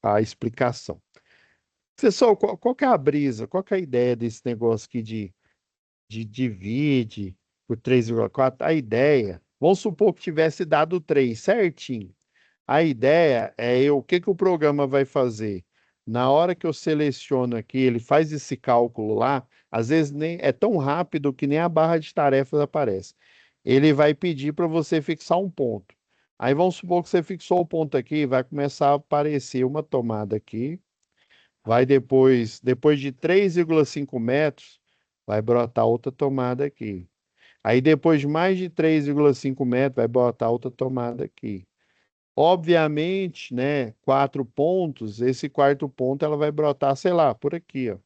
a explicação. Pessoal, qual que é a brisa? Qual que é a ideia desse negócio aqui de divide por 3,4? A ideia, vamos supor que tivesse dado 3 certinho. A ideia é o que que o programa vai fazer? Na hora que eu seleciono aqui, ele faz esse cálculo lá, às vezes nem é tão rápido que nem a barra de tarefas aparece. Ele vai pedir para você fixar um ponto. Aí vamos supor que você fixou o ponto aqui, vai começar a aparecer uma tomada aqui, vai depois de 3,5 metros, vai brotar outra tomada aqui. Aí depois de mais de 3,5 metros, vai brotar outra tomada aqui. Obviamente, né, 4 pontos, esse quarto ponto ela vai brotar, sei lá, por aqui, ó.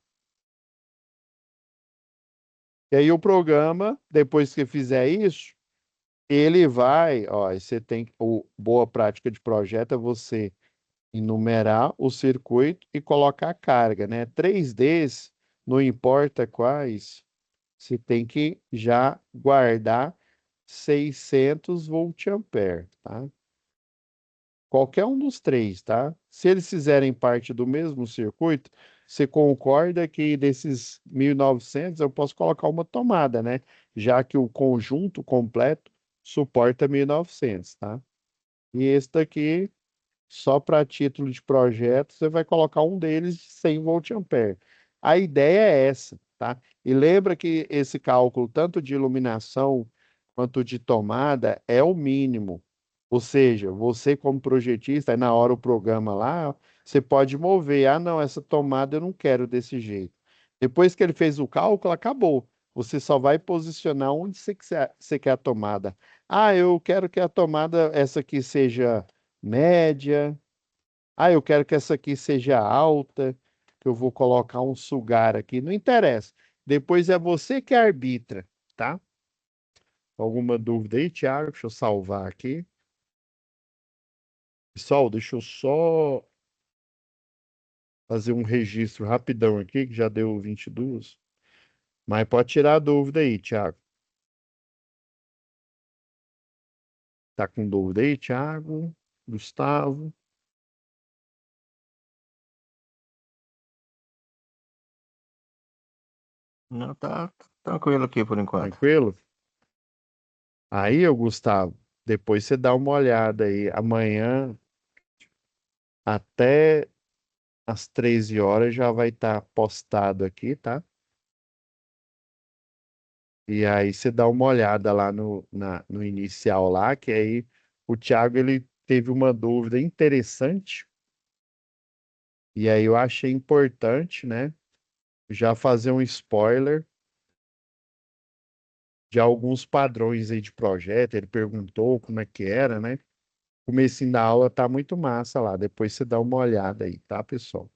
E aí o programa, depois que fizer isso, ele vai, ó, aí você tem, boa prática de projeto é você enumerar o circuito e colocar a carga, né? 3Ds, não importa quais, você tem que já guardar 600 volt-ampere, tá? Qualquer um dos três, tá? Se eles fizerem parte do mesmo circuito, você concorda que desses 1.900 eu posso colocar uma tomada, né? Já que o conjunto completo suporta 1.900, tá? E esse daqui, só para título de projeto, você vai colocar um deles de 100 volt-ampere. A ideia é essa, tá? E lembra que esse cálculo, tanto de iluminação quanto de tomada, é o mínimo. Ou seja, você como projetista, aí na hora o programa lá, você pode mover. Ah, não, essa tomada eu não quero desse jeito. Depois que ele fez o cálculo, acabou. Você só vai posicionar onde você quer a tomada. Ah, eu quero que a tomada, essa aqui seja média. Ah, eu quero que essa aqui seja alta, que eu vou colocar um sugar aqui. Não interessa. Depois é você que arbitra, tá? Alguma dúvida aí, Thiago? Deixa eu salvar aqui. Pessoal, deixa eu só fazer um registro rapidão aqui, que já deu 22. Mas pode tirar a dúvida aí, Thiago. Tá com dúvida aí, Thiago? Gustavo? Não, tá tranquilo aqui por enquanto. Tranquilo? Aí, ô Gustavo, depois você dá uma olhada aí. Amanhã, até às 13 horas, já vai estar postado aqui, tá? E aí você dá uma olhada lá no inicial lá, que aí o Thiago ele teve uma dúvida interessante. E aí eu achei importante, né, já fazer um spoiler de alguns padrões aí de projeto. Ele perguntou como é que era, né? O comecinho da aula tá muito massa lá. Depois você dá uma olhada aí, tá, pessoal?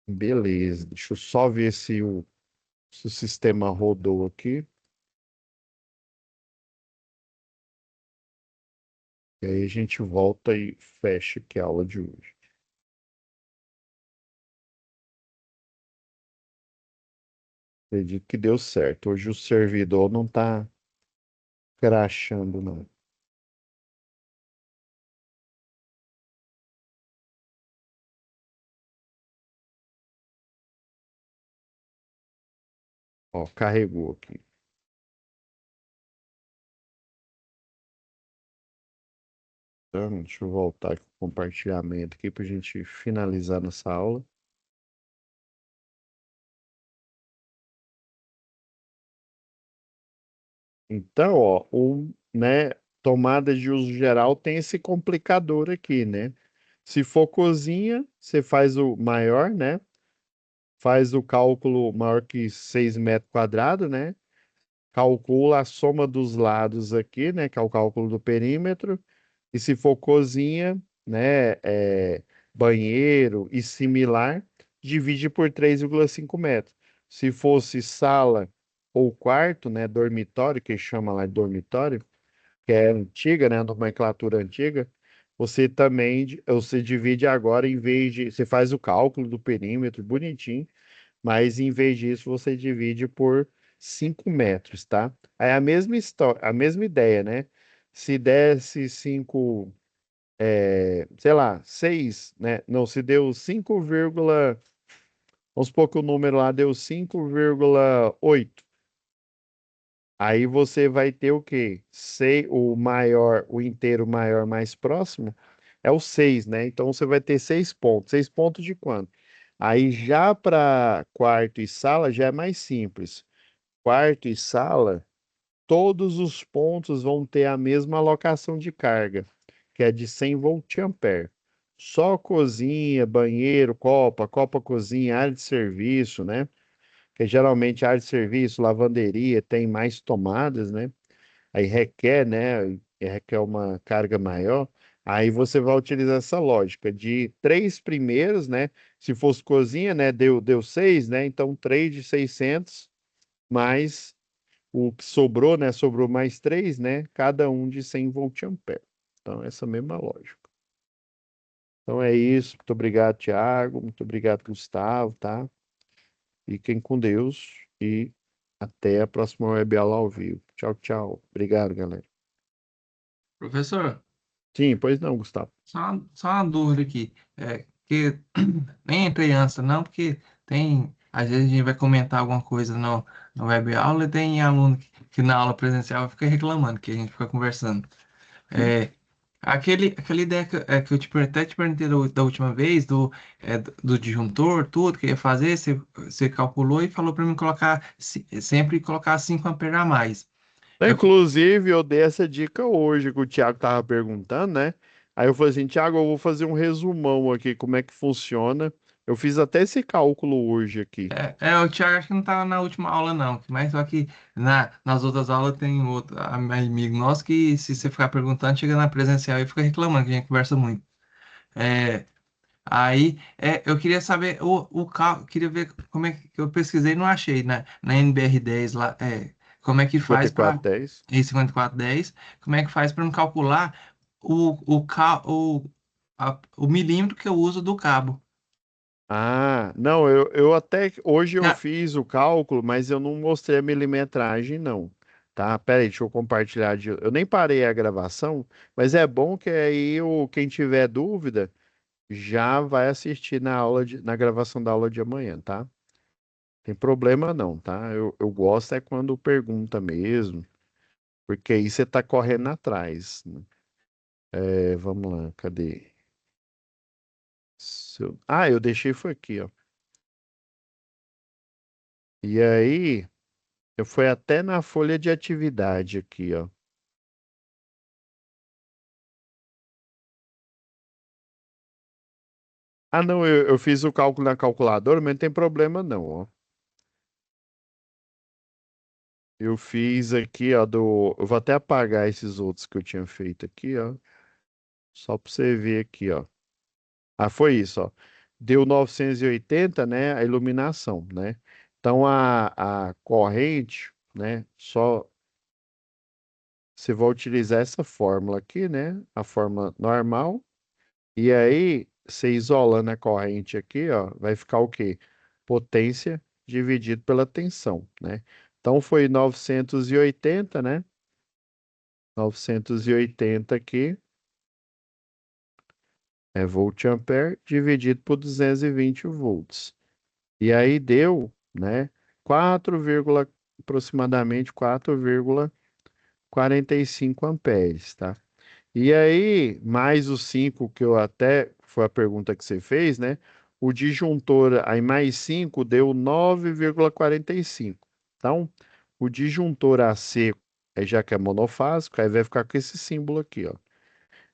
Beleza. Deixa eu só ver se o sistema rodou aqui. E aí a gente volta e fecha aqui a aula de hoje. Acredito que deu certo. Hoje o servidor não tá crashando, não. Ó, carregou aqui. Então, deixa eu voltar aqui com o compartilhamento aqui para a gente finalizar nossa aula. Então, ó, né, tomada de uso geral tem esse complicador aqui, né? Se for cozinha, você faz o maior, né? Faz o cálculo maior que 6 metros quadrados, né? Calcula a soma dos lados aqui, né? Que é o cálculo do perímetro. E se for cozinha, né? Banheiro e similar, divide por 3,5 metros. Se fosse sala ou quarto, né? Dormitório, que chama lá de dormitório, que é antiga, né? A nomenclatura antiga. Você divide agora, em vez de, você faz o cálculo do perímetro bonitinho, mas em vez disso você divide por 5 metros, tá? É a mesma história, a mesma ideia, né? Se desse 5, sei lá, 6, né? Não, se deu 5, vamos supor que o número lá deu 5,8. Aí você vai ter o quê? O maior, o inteiro maior mais próximo é o 6, né? Então você vai ter 6 pontos. 6 pontos de quanto? Aí já para quarto e sala já é mais simples. Quarto e sala, todos os pontos vão ter a mesma alocação de carga, que é de 100 volt-ampere. Só cozinha, banheiro, copa, cozinha, área de serviço, né? Que geralmente a área de serviço, lavanderia, tem mais tomadas, né? Aí requer, né? Requer uma carga maior. Aí você vai utilizar essa lógica de três primeiros, né? Se fosse cozinha, né? Deu 6, né? Então 3 de 600 mais o que sobrou, né? Sobrou mais 3, né? Cada um de 100 volt-ampere. Então, essa mesma lógica. Então é isso. Muito obrigado, Tiago. Muito obrigado, Gustavo, tá? Fiquem com Deus e até a próxima web aula ao vivo. Tchau, tchau. Obrigado, galera. Professor, Sim, pois não, Gustavo. só uma dúvida aqui. Que nem entrei antes, não, porque tem. Às vezes a gente vai comentar alguma coisa no web aula e tem aluno que na aula presencial fica reclamando, que a gente fica conversando. É, aquela ideia que eu até te perguntei da última vez, do disjuntor, tudo que ia fazer, você calculou e falou para mim colocar, sempre colocar 5 amperes a mais. Eu, Inclusive, eu dei essa dica hoje que o Thiago tava perguntando, né? Aí eu falei assim, Thiago, eu vou fazer um resumão aqui, como é que funciona. Eu fiz até esse cálculo hoje aqui. o Thiago acho que não estava na última aula, não. Mas só que nas outras aulas tem outro amigo nosso que, se você ficar perguntando, chega na presencial e fica reclamando, que a gente conversa muito. É, aí, eu queria saber o cálculo, queria ver como é que eu pesquisei e não achei na NBR10 lá, como é que faz para 5410. 5410, como é que faz para me calcular o milímetro que eu uso do cabo. Ah, não, eu até hoje eu Ah, fiz o cálculo, mas eu não mostrei a milimetragem, não. Tá? Pera aí, deixa eu compartilhar. Eu nem parei a gravação, mas é bom que aí quem tiver dúvida já vai assistir na gravação da aula de amanhã, tá? Tem problema não, tá? Eu gosto é quando pergunta mesmo, porque aí você tá correndo atrás, né? Vamos lá, cadê? Eu deixei foi aqui, ó. E aí, eu fui até na folha de atividade aqui, ó. Ah, não, eu fiz o cálculo na calculadora, mas não tem problema não, ó. Eu fiz aqui, ó, eu vou até apagar esses outros que eu tinha feito aqui, ó. Só para você ver aqui, ó. Ah, foi isso, ó. Deu 980, né, a iluminação, né? Então a corrente, né, só você vai utilizar essa fórmula aqui, né? A fórmula normal. E aí, você isolando a corrente aqui, ó, vai ficar o quê? Potência dividido pela tensão, né? Então foi 980, né? 980 aqui é volt-ampere dividido por 220 volts. E aí deu, né, 4, aproximadamente 4,45 amperes, tá? E aí, mais os 5 que eu até, foi a pergunta que você fez, né? O disjuntor, aí mais 5 deu 9,45. Então, o disjuntor AC Aí já que é monofásico, aí vai ficar com esse símbolo aqui, ó.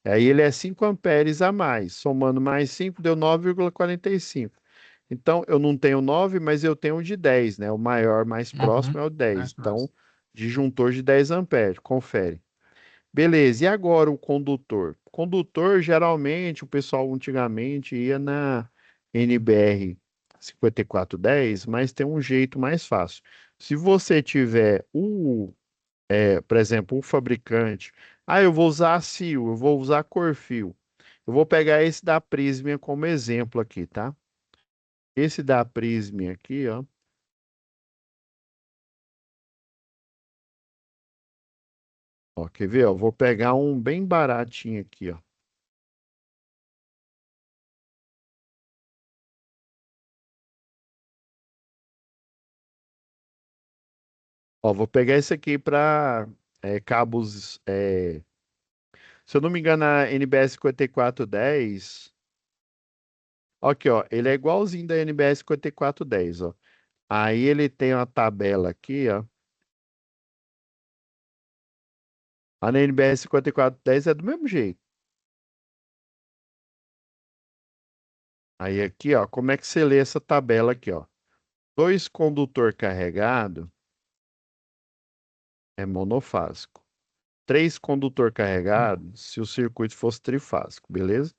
Aí ele é 5 amperes a mais. Somando mais 5 deu 9,45. Então, eu não tenho 9, mas eu tenho um de 10, né? O maior, mais próximo Uhum. é o 10. Mais Então, próximo. disjuntor de 10 amperes. Confere. Beleza, e agora o condutor? Condutor, geralmente, o pessoal antigamente ia na NBR 5410, mas tem um jeito mais fácil. Se você tiver por exemplo, o fabricante, eu vou usar a Sil, eu vou usar a Corfil. Eu vou pegar esse da Prisma como exemplo aqui, tá? Esse da Prisma aqui, ó. Ó, quer ver? Ó, vou pegar um bem baratinho aqui, ó. Ó, vou pegar esse aqui para cabos. Se eu não me engano, a NBS 5410. Aqui, ó. Ele é igualzinho da NBS 5410, ó. Aí ele tem uma tabela aqui, ó. A na NBS 5410 é do mesmo jeito. Aí aqui, ó, como é que você lê essa tabela aqui, ó? Dois condutor carregado é monofásico. Três condutor carregado, se o circuito fosse trifásico, beleza?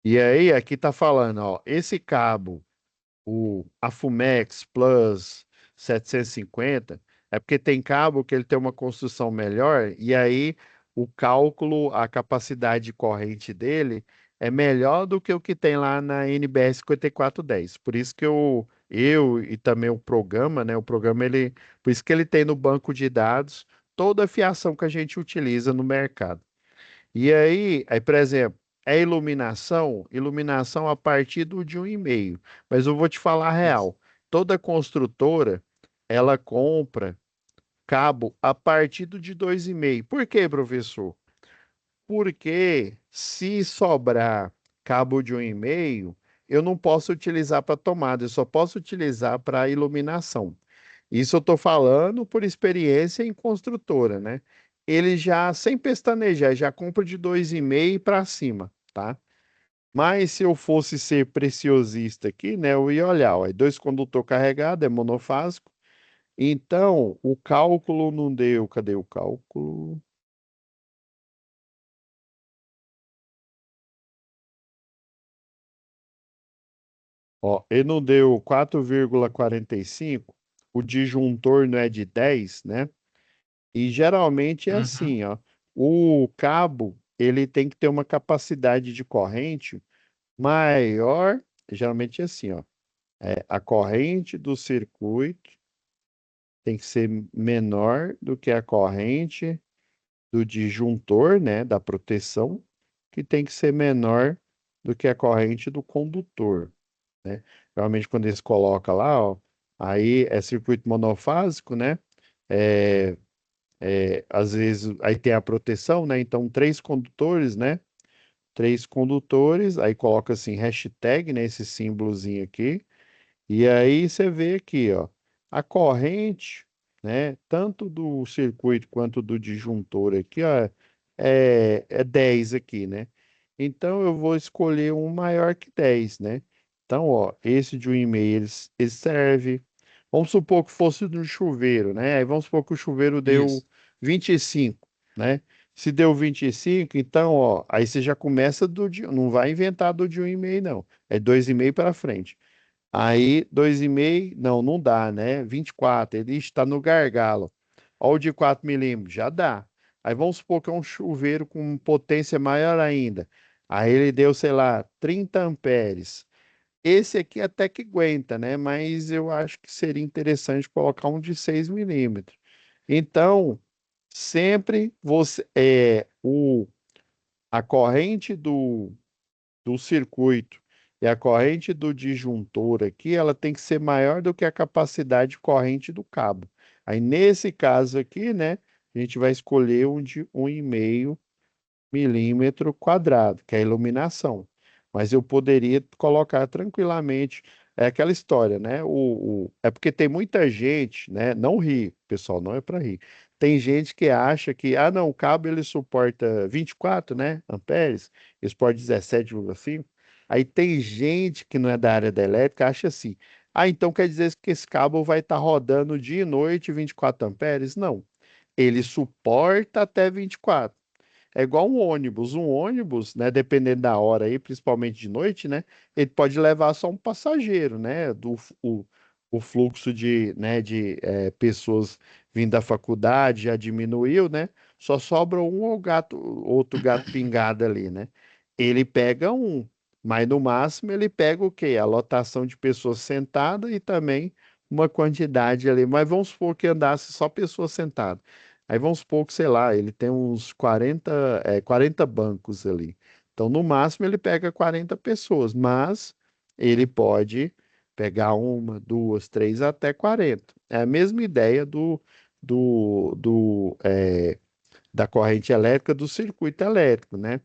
E aí, aqui tá falando, ó, esse cabo, a Fumex Plus 750, é porque tem cabo que ele tem uma construção melhor, e aí o cálculo, a capacidade de corrente dele é melhor do que o que tem lá na NBS 5410. Por isso que eu e também o programa, né? O programa, por isso que ele tem no banco de dados toda a fiação que a gente utiliza no mercado. E aí, por exemplo, é iluminação a partir do de 1,5. Mas eu vou te falar a Isso. real. Toda construtora, ela compra cabo a partir do de 2,5. Por quê, professor? Porque se sobrar cabo de 1,5, eu não posso utilizar para tomada, eu só posso utilizar para iluminação. Isso eu estou falando por experiência em construtora, né? Ele já, sem pestanejar, já compra de 2,5 para cima, tá? Mas se eu fosse ser preciosista aqui, né? Eu ia olhar, ó, é dois condutor carregado, é monofásico. Então, o cálculo não deu. Cadê o cálculo? Ó, ele não deu 4,45. O disjuntor não é de 10, né? E geralmente é Uhum. assim, ó. O cabo, ele tem que ter uma capacidade de corrente maior, geralmente é assim, ó. A corrente do circuito tem que ser menor do que a corrente do disjuntor, né, da proteção, que tem que ser menor do que a corrente do condutor, né? Geralmente quando eles colocam lá, ó, aí é circuito monofásico, né? É, às vezes aí tem a proteção, né? Então, três condutores, né? Três condutores, aí coloca assim, hashtag, né? Esse símbolozinho aqui. E aí você vê aqui, ó, a corrente, né? Tanto do circuito quanto do disjuntor aqui, ó, é 10 aqui, né? Então eu vou escolher um maior que 10, né? Então, ó, esse de 1,5 ele serve. Vamos supor que fosse no chuveiro, né? Aí vamos supor que o chuveiro deu Isso. 25, né? Se deu 25, então, ó, aí você já começa não vai inventar do de 1,5 não. É 2,5 para frente. Aí 2,5, não, não dá, né? 24, ele está no gargalo. Ó, o de 4 milímetros, já dá. Aí vamos supor que é um chuveiro com potência maior ainda. Aí ele deu, sei lá, 30 amperes. Esse aqui até que aguenta, né? Mas eu acho que seria interessante colocar um de 6 milímetros. Então, sempre a corrente do circuito e a corrente do disjuntor aqui, ela tem que ser maior do que a capacidade de corrente do cabo. Aí, nesse caso aqui, né, a gente vai escolher um de 1,5 milímetro quadrado, que é a iluminação. Mas eu poderia colocar tranquilamente. é aquela história, né? É porque tem muita gente, né? Não ri, pessoal, não é para rir. Tem gente que acha que, ah, não, o cabo ele suporta 24, né? Amperes, ele suporta 17,5. Aí tem gente que não é da área da elétrica, acha assim, ah, então quer dizer que esse cabo vai estar rodando dia e noite 24 amperes? Não, ele suporta até 24. É igual um ônibus. Um ônibus, né, dependendo da hora aí, principalmente de noite, né, ele pode levar só um passageiro, né, o fluxo de pessoas vindo da faculdade já diminuiu, né, só sobra um ou outro gato pingado ali, né. Ele pega um, mas no máximo ele pega o quê? A lotação de pessoas sentadas e também uma quantidade ali, mas vamos supor que andasse só pessoas sentadas. Aí vamos supor que, sei lá, ele tem uns 40 bancos ali. Então, no máximo, ele pega 40 pessoas, mas ele pode pegar uma, duas, três, até 40. É a mesma ideia do, do, é, da corrente elétrica, do circuito elétrico, né?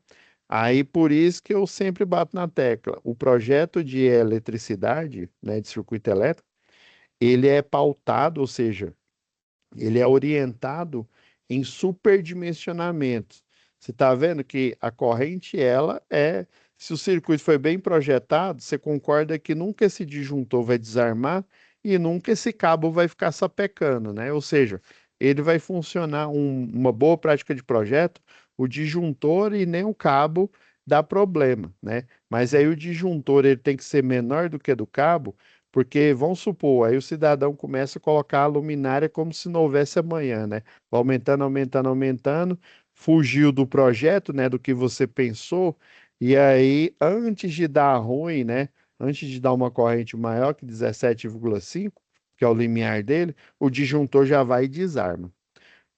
Aí, por isso que eu sempre bato na tecla. O projeto de eletricidade, né, de circuito elétrico, ele é pautado, ou seja, ele é orientado em superdimensionamentos. Você está vendo que a corrente, se o circuito foi bem projetado, você concorda que nunca esse disjuntor vai desarmar e nunca esse cabo vai ficar sapecando, né? Ou seja, ele vai funcionar uma boa prática de projeto, o disjuntor e nem o cabo dá problema, né? Mas aí o disjuntor ele tem que ser menor do que do cabo, porque, vamos supor, aí o cidadão começa a colocar a luminária como se não houvesse amanhã, né? Vai aumentando, aumentando, aumentando, fugiu do projeto, né? Do que você pensou, e aí, antes de dar ruim, né? Antes de dar uma corrente maior que 17,5, que é o limiar dele, o disjuntor já vai e desarma.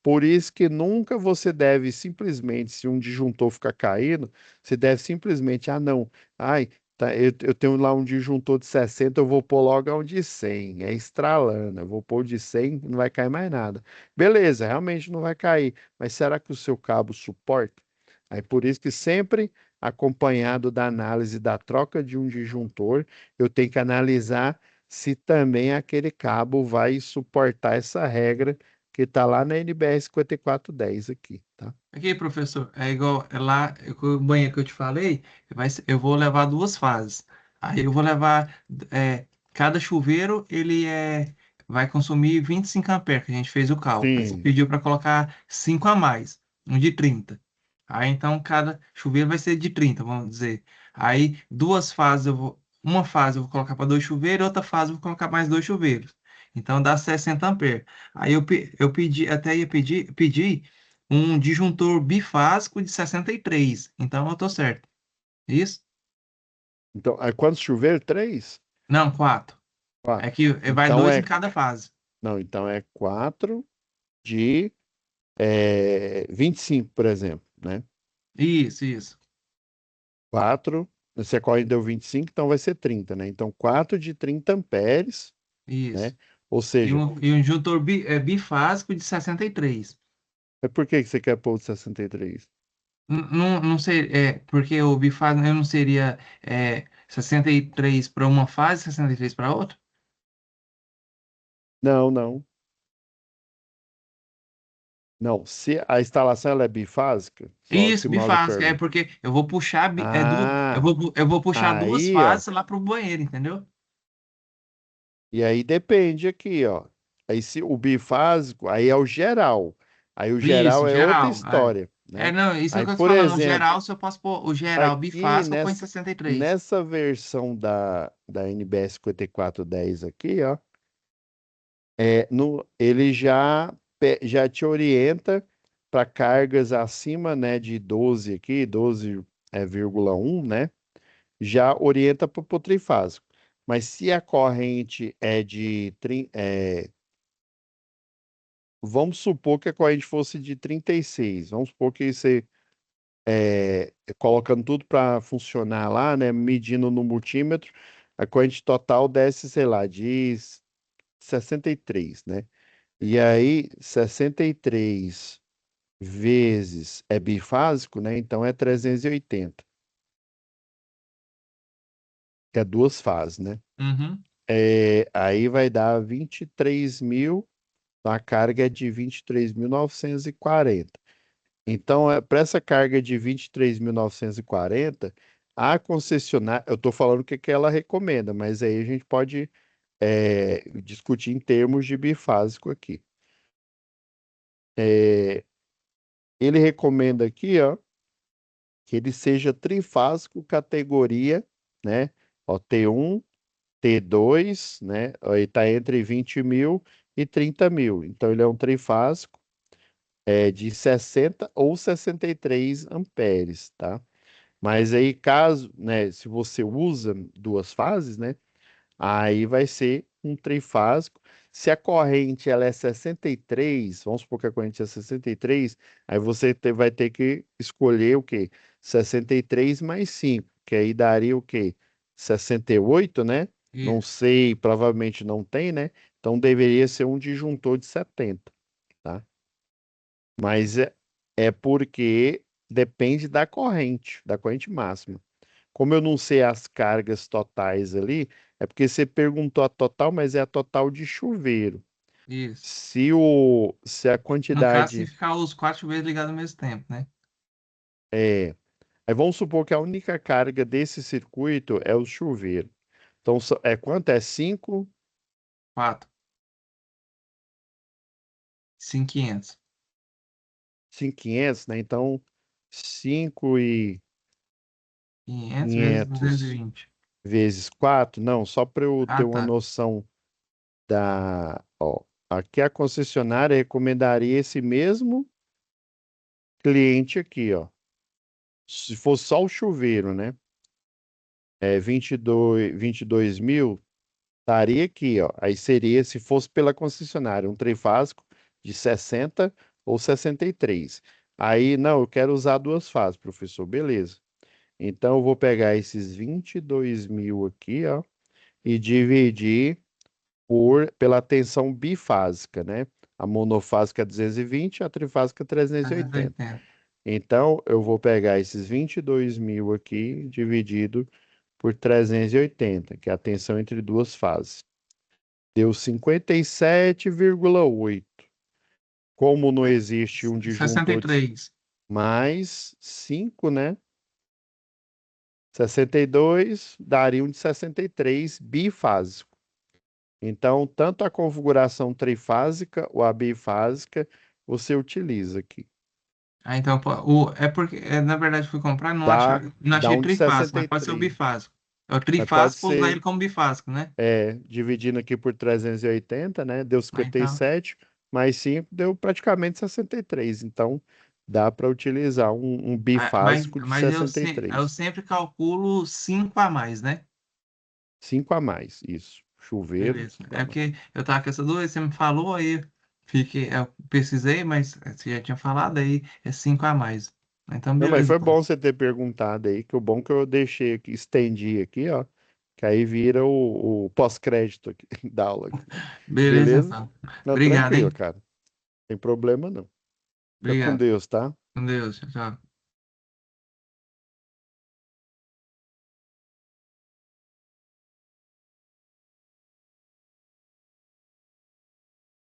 Por isso que nunca você deve simplesmente, se um disjuntor ficar caindo, você deve simplesmente, ah, não, ai, tá, eu tenho lá um disjuntor de 60, eu vou pôr logo um de 100, é estralando, eu vou pôr o de 100, não vai cair mais nada. Beleza, realmente não vai cair, mas será que o seu cabo suporta? Aí por isso que sempre acompanhado da análise da troca de um disjuntor, eu tenho que analisar se também aquele cabo vai suportar essa regra que está lá na NBR 5410 aqui, tá? Aqui, professor, é igual lá, o banheiro que eu te falei, eu vou levar duas fases. Aí eu vou levar, cada chuveiro, vai consumir 25 amperes, que a gente fez o cálculo. Aí você Sim. pediu para colocar 5 a mais, um de 30. Aí então cada chuveiro vai ser de 30, vamos dizer. Aí uma fase eu vou colocar para dois chuveiros, outra fase eu vou colocar mais dois chuveiros. Então dá 60 amperes. Aí eu pedi, até ia pedir um disjuntor bifásico de 63. Então eu tô certo. Isso? Então, aí quantos chuveiros? Três? Não, quatro. É Quatro. que vai Então dois em é, cada fase. não, então é quatro de 25, por exemplo, né? Isso, isso, Quatro, você corre deu 25, então vai ser 30, né? Então, 4 de 30 amperes, isso. né? Ou E seja, um disjuntor bifásico de 63. é por que que você quer pôr o de 63? Não sei, porque o bifásico não seria 63 para uma fase, 63 para outra? Não, não. Não, se a instalação ela é bifásica, só Isso, que mal lhe bifásico, pergunto. porque eu vou puxar, Ah, eu vou puxar duas aí, ó. fases lá pro banheiro, entendeu? E aí depende aqui, ó. Aí se o bifásico, aí é o geral. Aí o Isso, geral é outra geral. história, né? Não, isso é o Aí, que eu tô por falando. O exemplo, geral, se eu posso pôr o geral aqui bifásico, eu ponho em nessa, 63. nessa versão da NBS 5410 aqui, ó, ele já te orienta para cargas acima, né, de 12 aqui, 12,1, né? Já orienta para o trifásico. Mas se a corrente vamos supor que a corrente fosse de 36. Vamos supor que você, colocando tudo para funcionar lá, né? Medindo no multímetro, a corrente total desce, sei lá, de 63, né? E aí, 63 vezes é bifásico, né? Então é 380. que é duas fases, né? Uhum. Aí vai dar 23.000, a carga é de 23.940. Então, para essa carga de 23.940, a concessionária, eu estou falando o que que ela recomenda, mas aí a gente pode discutir em termos de bifásico aqui. É, ele recomenda aqui, ó, que ele seja trifásico categoria, né? Ó, T1, T2, né? Aí está entre 20.000 e 30.000. Então, ele é um trifásico de 60 ou 63 amperes, tá? Mas aí, caso, né, se você usa duas fases, né, aí vai ser um trifásico. Se a corrente ela é 63, vamos supor que a corrente é 63, aí você vai ter que escolher o quê? 63 mais 5, que aí daria o quê? 68, né? Não Isso. sei, provavelmente não tem, né? Então deveria ser um disjuntor de 70, tá? Mas é porque depende da corrente máxima. Como eu não sei as cargas totais ali, é porque você perguntou a total, mas é a total de chuveiro. Isso. Se a No caso, se quantidade ficar os quatro chuveiros ligados ao mesmo tempo, né? é, aí vamos supor que a única carga desse circuito é o chuveiro. Então, é quanto? É 5, Quatro. 5.500. 5.500, né? Então, 5 e 500 vezes 500 220. vezes 4, não, só para eu ter Ah, uma tá. noção ó, aqui a concessionária recomendaria esse mesmo cliente aqui, ó. Se fosse só o chuveiro, né? 22.000, estaria aqui, ó. Aí seria, se fosse pela concessionária, um trifásico de 60 ou 63. Aí, não, eu quero usar duas fases, professor. Beleza. Então, eu vou pegar esses 22.000 aqui, ó, e dividir pela tensão bifásica, né? A monofásica 220, a trifásica 380. 380. Então, eu vou pegar esses 22.000 aqui, dividido por 380, que é a tensão entre duas fases. Deu 57,8. Como não existe um disjuntor de 63. mais 5, né? 62 daria um de 63 bifásico. Então, tanto a configuração trifásica ou a bifásica você utiliza aqui. Ah, então, pô, é porque, na verdade, fui comprar, não Dá achei um de trifásico, mas pode ser o 63. bifásico. É o Mas pode trifásico, vou usar ele ser, como bifásico, né? dividindo aqui por 380, né? Deu Ah, então, 57, mais 5 deu praticamente 63. Então, dá para utilizar um bifásico de mas eu 63. sempre calculo 5 a mais, né? 5 a mais, isso. Chuveiro, Beleza. 5 a É mais. porque eu tava com essa dúvida, você me falou, aí eu pesquisei, mas você já tinha falado, aí é 5 a mais. Então, Não, mas beleza, foi então. bom você ter perguntado aí, que o bom que eu deixei aqui, estendi aqui, ó, que aí vira o pós-crédito aqui da aula aqui. Beleza, Beleza? então. Não, Obrigado, tranquilo, hein? cara. Não tem problema não. Fica com Obrigado. Deus, tá? Com Deus. Tchau, tchau.